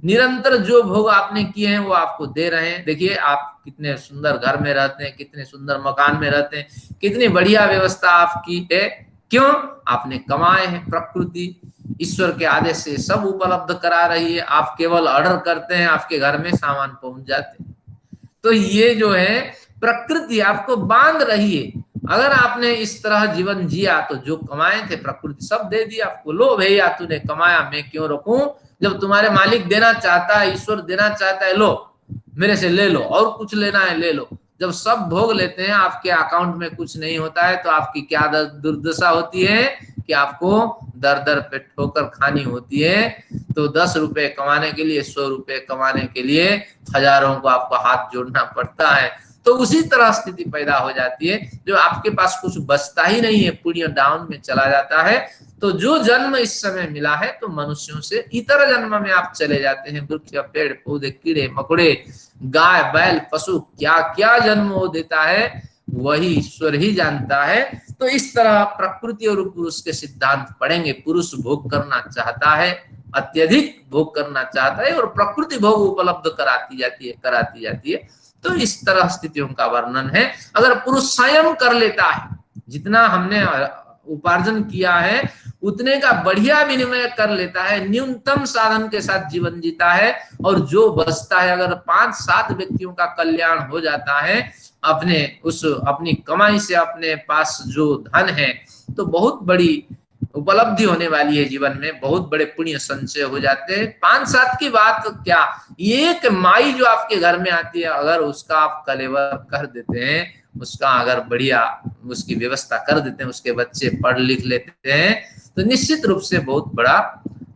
निरंतर जो भोग आपने किए हैं वो आपको दे रहे हैं। देखिए आप कितने सुंदर घर में रहते हैं, कितने सुंदर मकान में रहते हैं, कितनी बढ़िया व्यवस्था आपकी है। क्यों? आपने कमाए हैं। प्रकृति ईश्वर के आदेश से सब उपलब्ध करा रही है। आप केवल ऑर्डर करते हैं, आपके घर में सामान पहुंच जाते हैं। तो ये जो है प्रकृति आपको बांध रही है। अगर आपने इस तरह जीवन जिया तो जो कमाए थे प्रकृति सब दे दिया आपको। लो भैया तूने कमाया, मैं क्यों रखूं? जब तुम्हारे मालिक देना चाहता है, ईश्वर देना चाहता है, लो मेरे से ले लो, और कुछ लेना है ले लो। जब सब भोग लेते हैं, आपके अकाउंट में कुछ नहीं होता है तो आपकी क्या दुर्दशा होती है कि आपको दर दर पे ठोकर खानी होती है। तो 10 रुपए कमाने के लिए, 100 रुपए कमाने के लिए हजारों को आपको हाथ जोड़ना पड़ता है। तो उसी तरह स्थिति पैदा हो जाती है, जो आपके पास कुछ बचता ही नहीं है, पुण्य डाउन में चला जाता है। तो जो जन्म इस समय मिला है, तो मनुष्यों से इतर जन्म में आप चले जाते हैं। वृक्ष, पेड़ पौधे, कीड़े मकोड़े, गाय बैल पशु, क्या क्या जन्म वो देता है वही ईश्वर ही जानता है। तो इस तरह प्रकृति और पुरुष के सिद्धांत पढ़ेंगे। पुरुष भोग करना चाहता है, अत्यधिक भोग करना चाहता है, और प्रकृति भोग उपलब्ध कराती जाती है। तो इस तरह स्थितियों का वर्णन है। अगर पुरुष स्वयं कर लेता है, जितना हमने उपार्जन किया है उतने का बढ़िया विनिमय कर लेता है, न्यूनतम साधन के साथ जीवन जीता है, और जो बचता है, अगर 5-7 व्यक्तियों का कल्याण हो जाता है अपनी कमाई से, अपने पास जो धन है, तो बहुत बड़ी उपलब्धि होने वाली है जीवन में, बहुत बड़े पुण्य संचय हो जाते हैं। 5-7 की बात क्या, एक माई जो आपके घर में आती है, अगर उसका आप कलेवर कर देते हैं, उसका अगर बढ़िया उसकी व्यवस्था कर देते हैं, उसके बच्चे पढ़ लिख लेते हैं, तो निश्चित रूप से बहुत बड़ा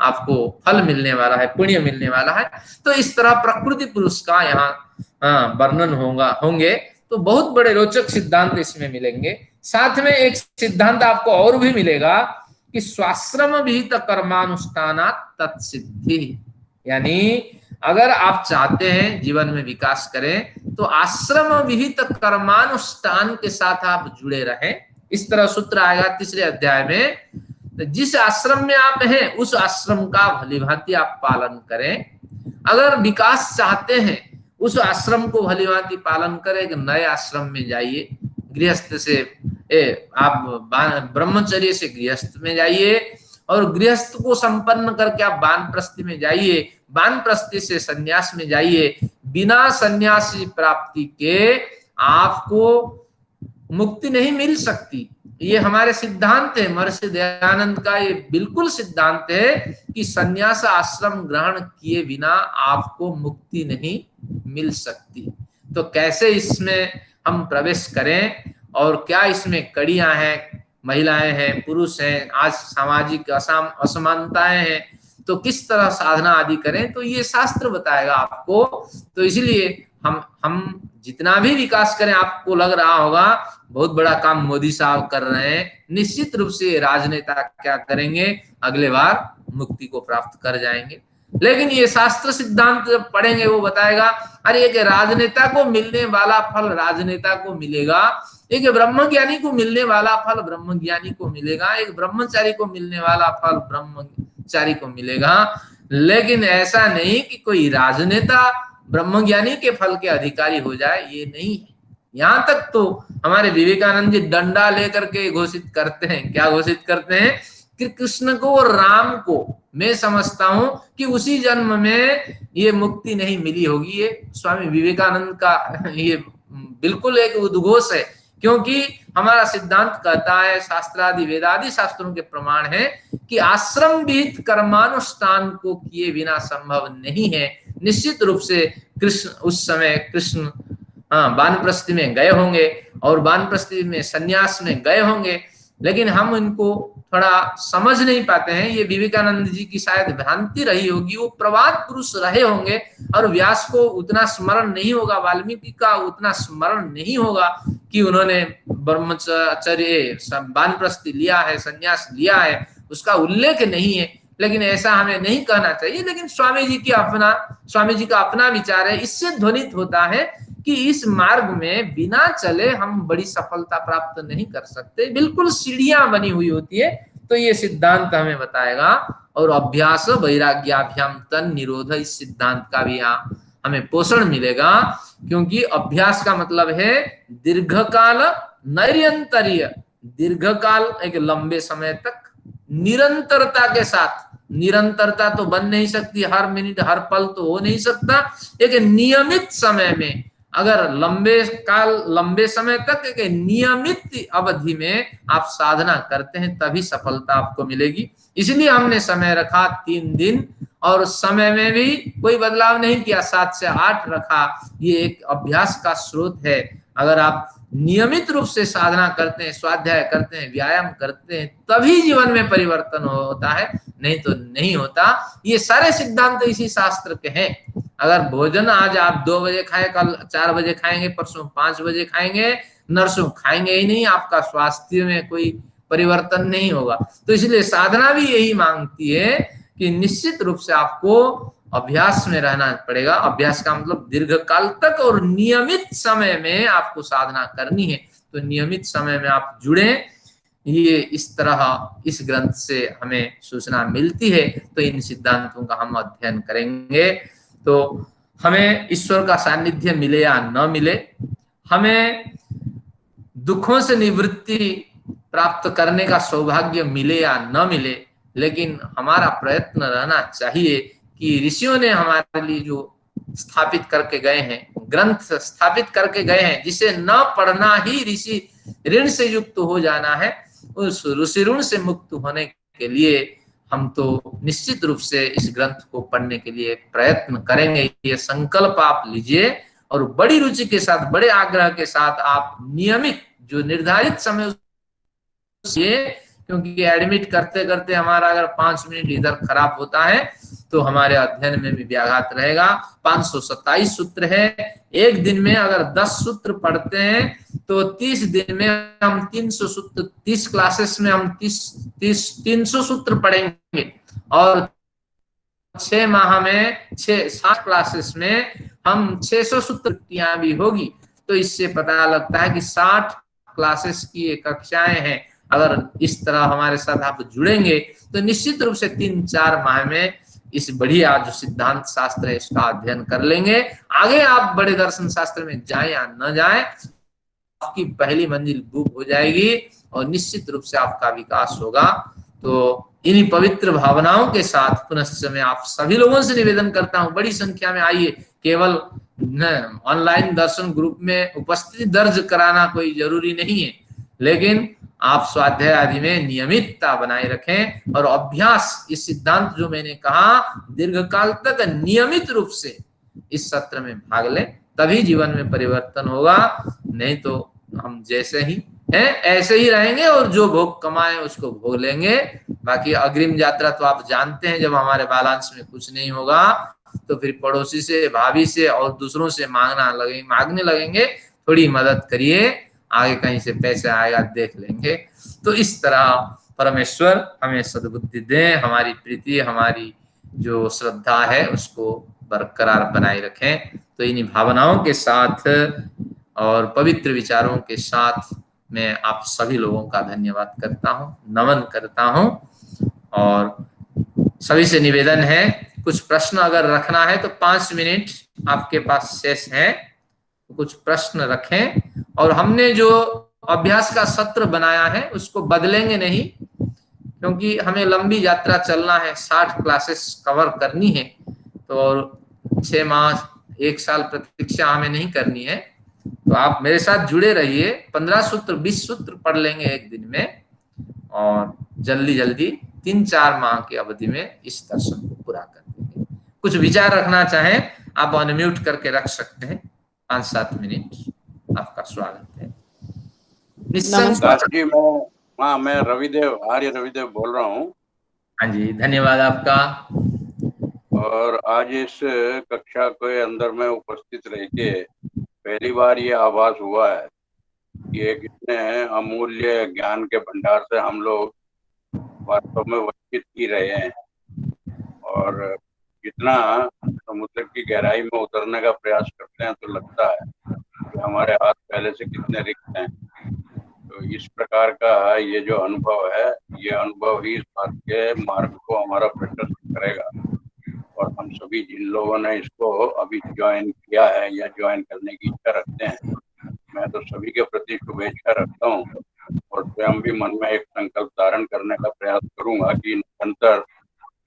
आपको फल मिलने वाला है, पुण्य मिलने वाला है। तो इस तरह प्रकृति पुरुष का यहाँ वर्णन होंगे। तो बहुत बड़े रोचक सिद्धांत इसमें मिलेंगे। साथ में एक सिद्धांत आपको और भी मिलेगा कि स्वाश्रम विहित कर्मानुष्ठानात् तत्सिद्धि, यानी अगर आप चाहते हैं जीवन में विकास करें, तो आश्रम विहित कर्मानुष्ठान के साथ आप जुड़े रहें। इस तरह सूत्र आएगा 3 अध्याय में। जिस आश्रम में आप हैं, उस आश्रम का भलीभांति आप पालन करें। अगर विकास चाहते हैं, उस आश्रम को भलीभांति पालन करें। एक नए आश्रम में जाइए, गृहस्थ से आप ब्रह्मचर्य से गृहस्थ में जाइए, और गृहस्थ को संपन्न करके आप वानप्रस्थी में जाइए, वानप्रस्थी से संन्यास में जाइए। बिना संन्यासी प्राप्ति के आपको मुक्ति नहीं मिल सकती। ये हमारे सिद्धांत है, महर्षि दयानंद का ये बिल्कुल सिद्धांत है कि संन्यास आश्रम ग्रहण किए बिना आपको मुक्ति नहीं मिल सकती। तो कैसे इसमें हम प्रवेश करें, और क्या इसमें कड़ियां हैं, महिलाएं हैं, पुरुष हैं, आज सामाजिक असमानताएं हैं, तो किस तरह साधना आदि करें, तो ये शास्त्र बताएगा आपको। तो इसलिए हम जितना भी विकास करें, आपको लग रहा होगा बहुत बड़ा काम मोदी साहब कर रहे हैं, निश्चित रूप से राजनेता क्या करेंगे, अगले बार मुक्ति को प्राप्त कर जाएंगे। लेकिन ये शास्त्र सिद्धांत जब पढ़ेंगे, वो बताएगा अरे एक राजनेता को मिलने वाला फल राजनेता को मिलेगा, एक ब्रह्मज्ञानी को मिलने वाला फल ब्रह्मज्ञानी को मिलेगा, एक ब्रह्मचारी को मिलने वाला फल ब्रह्मचारी को मिलेगा। लेकिन ऐसा नहीं कि कोई राजनेता ब्रह्मज्ञानी के फल के अधिकारी हो जाए, ये नहीं है। यहाँ तक तो हमारे विवेकानंद जी डंडा लेकर के घोषित करते हैं। क्या घोषित करते हैं? कि कृष्ण को और राम को मैं समझता हूं कि उसी जन्म में ये मुक्ति नहीं मिली होगी। ये स्वामी विवेकानंद का ये बिल्कुल एक उद्घोष है, क्योंकि हमारा सिद्धांत कहता है, शास्त्रादि वेदादि शास्त्रों के प्रमाण है कि आश्रम विहित कर्मानुष्ठान को किए बिना संभव नहीं है। निश्चित रूप से कृष्ण उस समय कृष्ण वानप्रस्थी में गए होंगे और वानप्रस्थी में संन्यास में गए होंगे, लेकिन हम इनको थोड़ा समझ नहीं पाते हैं। ये विवेकानंद जी की शायद भ्रांति रही होगी। वो प्रवाद पुरुष रहे होंगे और व्यास को उतना स्मरण नहीं होगा, वाल्मीकि का उतना स्मरण नहीं होगा कि उन्होंने ब्रह्मचर्य वानप्रस्थी लिया है, संन्यास लिया है, उसका उल्लेख नहीं है। लेकिन ऐसा हमें नहीं कहना चाहिए। लेकिन स्वामी जी का अपना विचार है। इससे ध्वनित होता है कि इस मार्ग में बिना चले हम बड़ी सफलता प्राप्त नहीं कर सकते, बिल्कुल सीढ़ियां बनी हुई होती है। तो ये सिद्धांत हमें बताएगा। और अभ्यास वैराग्याभ्याम तन निरोध, इस सिद्धांत का भी यहाँ हमें पोषण मिलेगा, क्योंकि अभ्यास का मतलब है दीर्घकाल नैरंतर्य, दीर्घकाल एक लंबे समय तक निरंतरता के साथ। निरंतरता तो बन नहीं सकती, हर मिनट हर पल तो हो नहीं सकता। एक नियमित समय में, अगर लंबे समय तक एक नियमित अवधि में आप साधना करते हैं, तभी सफलता आपको मिलेगी। इसलिए हमने समय रखा 3 दिन, और समय में भी कोई बदलाव नहीं किया, 7 से 8 रखा। ये एक अभ्यास का स्रोत है। अगर आप नियमित रूप से साधना करते हैं, स्वाध्याय करते हैं, व्यायाम करते हैं, तभी जीवन में परिवर्तन होता है, नहीं तो नहीं होता। ये सारे सिद्धांत इसी शास्त्र के हैं। अगर भोजन आज आप 2 बजे खाए, कल 4 बजे खाएंगे, परसों 5 बजे खाएंगे, नरसों खाएंगे ही नहीं, आपका स्वास्थ्य में कोई परिवर्तन नहीं होगा। तो इसलिए साधना भी यही मांगती है कि निश्चित रूप से आपको अभ्यास में रहना पड़ेगा। अभ्यास का मतलब दीर्घकाल तक और नियमित समय में आपको साधना करनी है। तो नियमित समय में आप जुड़े, ये इस तरह इस ग्रंथ से हमें सूचना मिलती है। तो इन सिद्धांतों का हम अध्ययन करेंगे तो हमें ईश्वर का सानिध्य मिले या न मिले, हमें दुखों से निवृत्ति प्राप्त करने का सौभाग्य मिले या न मिले, लेकिन हमारा प्रयत्न रहना चाहिए कि ऋषियों ने हमारे लिए जो स्थापित करके गए हैं, ग्रंथ स्थापित करके गए हैं, जिसे न पढ़ना ही ऋषि ऋण से युक्त हो जाना है, उस ऋषि ऋण से मुक्त होने के लिए हम तो निश्चित रूप से इस ग्रंथ को पढ़ने के लिए प्रयत्न करेंगे। ये संकल्प आप लीजिए और बड़ी रुचि के साथ, बड़े आग्रह के साथ आप नियमित जो निर्धारित समय, क्योंकि एडमिट करते करते हमारा अगर 5 मिनट इधर खराब होता है तो हमारे अध्ययन में भी व्याघात रहेगा। 527 सूत्र है, एक दिन में अगर 10 सूत्र पढ़ते हैं तो 30 दिन में हम 300 सूत्र, 30 क्लासेस में हम 300 सूत्र पढ़ेंगे और 6 माह में 60 क्लासेस में हम 600 सूत्र भी होगी। तो इससे पता लगता है कि 60 क्लासेस की कक्षाएं हैं। अगर इस तरह हमारे साथ आप जुड़ेंगे तो निश्चित रूप से 3-4 माह में इस बढ़िया जो सिद्धांत शास्त्र है इसका अध्ययन कर लेंगे। आगे आप बड़े दर्शन शास्त्र में जाएं या न जाएं, आपकी पहली मंजिल बुक हो जाएगी और निश्चित रूप से आपका विकास होगा। तो इन्हीं पवित्र भावनाओं के साथ पुनश्च मैं आप सभी लोगों से निवेदन करता हूं, बड़ी संख्या में आइए। केवल ऑनलाइन दर्शन ग्रुप में उपस्थिति दर्ज कराना कोई जरूरी नहीं है, लेकिन आप स्वाध्याय आदि में नियमितता बनाए रखें और अभ्यास, इस सिद्धांत जो मैंने कहा दीर्घकाल तक नियमित रूप से इस सत्र में भाग लें, तभी जीवन में परिवर्तन होगा। नहीं तो हम जैसे ही हैं ऐसे ही रहेंगे और जो भोग कमाए उसको भोग लेंगे। बाकी अग्रिम यात्रा तो आप जानते हैं, जब हमारे बैलेंस में कुछ नहीं होगा तो फिर पड़ोसी से, भाभी से और दूसरों से मांगने लगेंगे, थोड़ी मदद करिए, आगे कहीं से पैसे आएगा देख लेंगे। तो इस तरह परमेश्वर हमें सद्बुद्धि दें, हमारी प्रीति, हमारी जो श्रद्धा है उसको बरकरार बनाए रखें। तो इन्हीं भावनाओं के साथ और पवित्र विचारों के साथ मैं आप सभी लोगों का धन्यवाद करता हूँ, नमन करता हूँ। और सभी से निवेदन है, कुछ प्रश्न अगर रखना है तो 5 मिनट आपके पास शेष है, तो कुछ प्रश्न रखें। और हमने जो अभ्यास का सत्र बनाया है उसको बदलेंगे नहीं, क्योंकि हमें लंबी यात्रा चलना है, 60 क्लासेस कवर करनी है। तो 6 माह 1 साल प्रतीक्षा हमें नहीं करनी है। तो आप मेरे साथ जुड़े रहिए, 15 सूत्र 20 सूत्र पढ़ लेंगे एक दिन में और जल्दी जल्दी 3-4 माह की अवधि में इस दर्शन को पूरा कर देंगे। कुछ विचार रखना चाहें आप अनम्यूट करके रख सकते हैं, 5-7 मिनट आपका स्वागत है। जी मैं रविदेव, आर्य रविदेव बोल रहा हूँ। हाँ जी, धन्यवाद आपका। और आज इस कक्षा के अंदर में उपस्थित रह के पहली बार ये आभास हुआ है कि एक इतने अमूल्य ज्ञान के भंडार से हम लोग वास्तव में वंचित ही रहे हैं। और जितना समुद्र की गहराई में उतरने का प्रयास करते हैं तो लगता है कि हमारे हाथ पहले से कितने रिक्त हैं। तो इस प्रकार का ये जो अनुभव है, ये अनुभव ही इस बात के मार्ग को हमारा प्रशस्त करेगा। और हम सभी जिन लोगों ने इसको अभी ज्वाइन किया है या ज्वाइन करने की इच्छा रखते हैं, मैं तो सभी के प्रति शुभेच्छा रखता हूँ और स्वयं भी मन में एक संकल्प धारण करने का प्रयास करूंगा कि निरंतर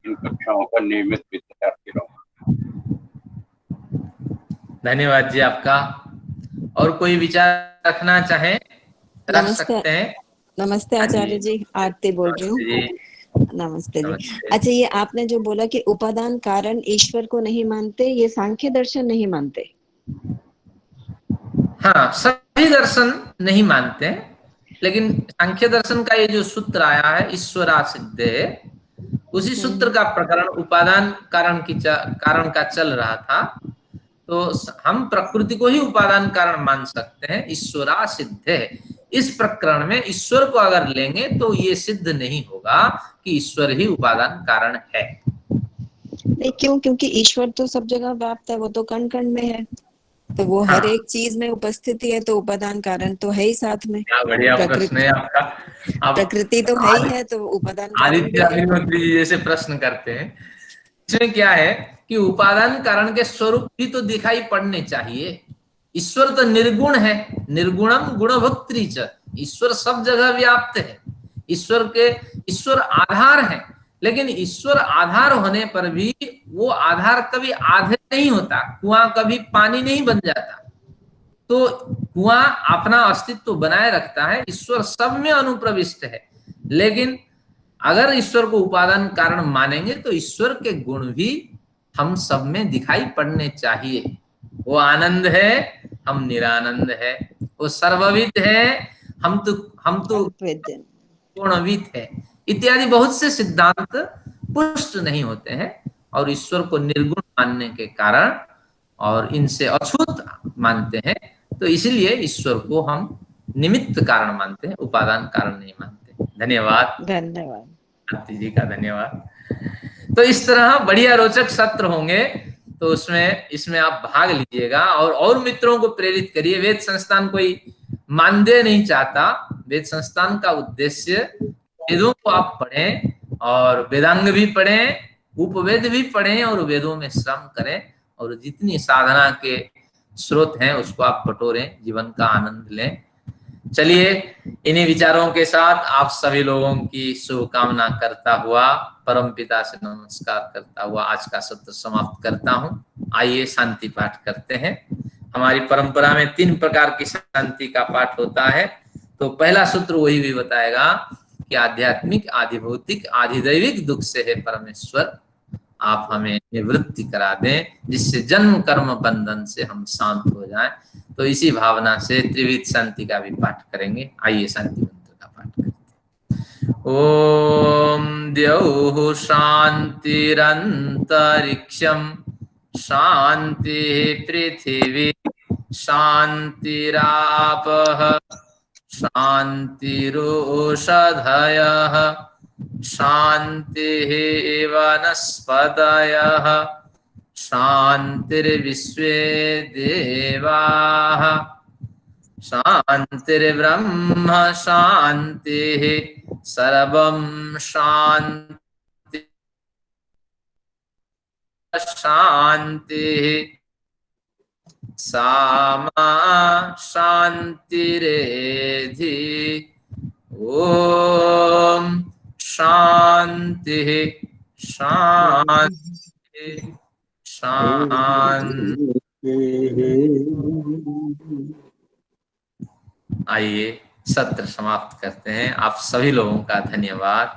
इन कक्षाओं का नियमित विद्यार्थी रहूंगा। धन्यवाद जी आपका। और कोई विचार रखना चाहे रख सकते हैं। नमस्ते आचार्य जी, आरती बोल रही हूँ। नमस्ते जी। अच्छा, ये आपने जो बोला कि उपादान कारण ईश्वर को नहीं मानते, ये सांख्य दर्शन नहीं मानते। हाँ, सभी सभी दर्शन नहीं मानते हैं, लेकिन सांख्य दर्शन का ये जो सूत्र आया है ईश्वरा सिद्धे, उसी सूत्र का प्रकरण उपादान कारण का चल रहा था। तो हम प्रकृति को ही उपादान कारण मान सकते हैं, ईश्वरा सिद्धे। इस प्रकरण में ईश्वर को अगर लेंगे तो ये सिद्ध नहीं होगा कि ईश्वर ही उपादान कारण है। नहीं, क्यों? क्योंकि ईश्वर तो सब जगह व्याप्त है, वो तो कण कण में है, तो वो हाँ। हर एक चीज में उपस्थिति है, तो उपादान कारण तो है ही साथ में। क्या बढ़िया प्रश्न है आपका। प्रकृति तो है ही है, तो उपादान कारण भी आदित्य है। अग्निहोत्री जी जैसे प्रश्न करते हैं। इसमें क्या है कि उपादान कारण के स्वरूप भी तो दिखाई पड़ने चाहिए। ईश्वर तो निर्गुण है, निर्गुणम गुणभोक्त्री च, ईश्वर सब जगह व्याप्त है। ईश्वर आधार है, लेकिन ईश्वर आधार होने पर भी वो आधार कभी आधे नहीं होता, कुआं कभी पानी नहीं बन जाता। तो कुआं अपना अस्तित्व बनाए रखता है, ईश्वर सब में अनुप्रविष्ट है। लेकिन अगर ईश्वर को उपादान कारण मानेंगे तो ईश्वर के गुण भी हम सब में दिखाई पड़ने चाहिए। वो आनंद है, हम निरानंद है। वो सर्वविद है, हम तो पूर्णविद है। इत्यादि बहुत से सिद्धांत पुष्ट नहीं होते हैं, और ईश्वर को निर्गुण मानने के कारण और इनसे अछूत मानते हैं, तो इसलिए ईश्वर को हम निमित्त कारण मानते हैं, उपादान कारण नहीं मानते। धन्यवाद। धन्यवाद जी का धन्यवाद। तो इस तरह बढ़िया रोचक सत्र होंगे, तो इसमें आप भाग लीजिएगा और मित्रों को प्रेरित करिए। वेद संस्थान कोई मानदेय नहीं चाहता। वेद संस्थान का उद्देश्य वेदों को आप पढ़ें और वेदांग भी पढ़ें, उपवेद भी पढ़ें और वेदों में श्रम करें, और जितनी साधना के स्रोत हैं उसको आप बटोरें, जीवन का आनंद लें। चलिए, इन्हीं विचारों के साथ आप सभी लोगों की शुभकामना करता हुआ, परमपिता से नमस्कार करता हुआ आज का सत्र समाप्त करता हूं। आइए शांति पाठ करते हैं। हमारी परंपरा में 3 प्रकार की शांति का पाठ होता है। तो पहला सूत्र वही भी बताएगा कि आध्यात्मिक, आधिभौतिक, आधिदैविक दुख से है परमेश्वर, आप हमें निवृत्ति करा दें, जिससे जन्म कर्म बंधन से हम शांत हो जाएं। तो इसी भावना से त्रिविध शांति का भी पाठ करेंगे। आइए शांति मंत्र का पाठ करते हैं। ओम द्यौः शांतिरंतरिक्षम शांति पृथिवी शांतिरापः शांतिरोषधयः शांतिः वनस्पतयः शांतिर्विश्वे देवाः शांतिर्ब्रह्म शांतिः सर्वं शांति शांतिः सामा शांतिरेधि। ओम शांति शांति शांति। आइए सत्र समाप्त करते हैं। आप सभी लोगों का धन्यवाद।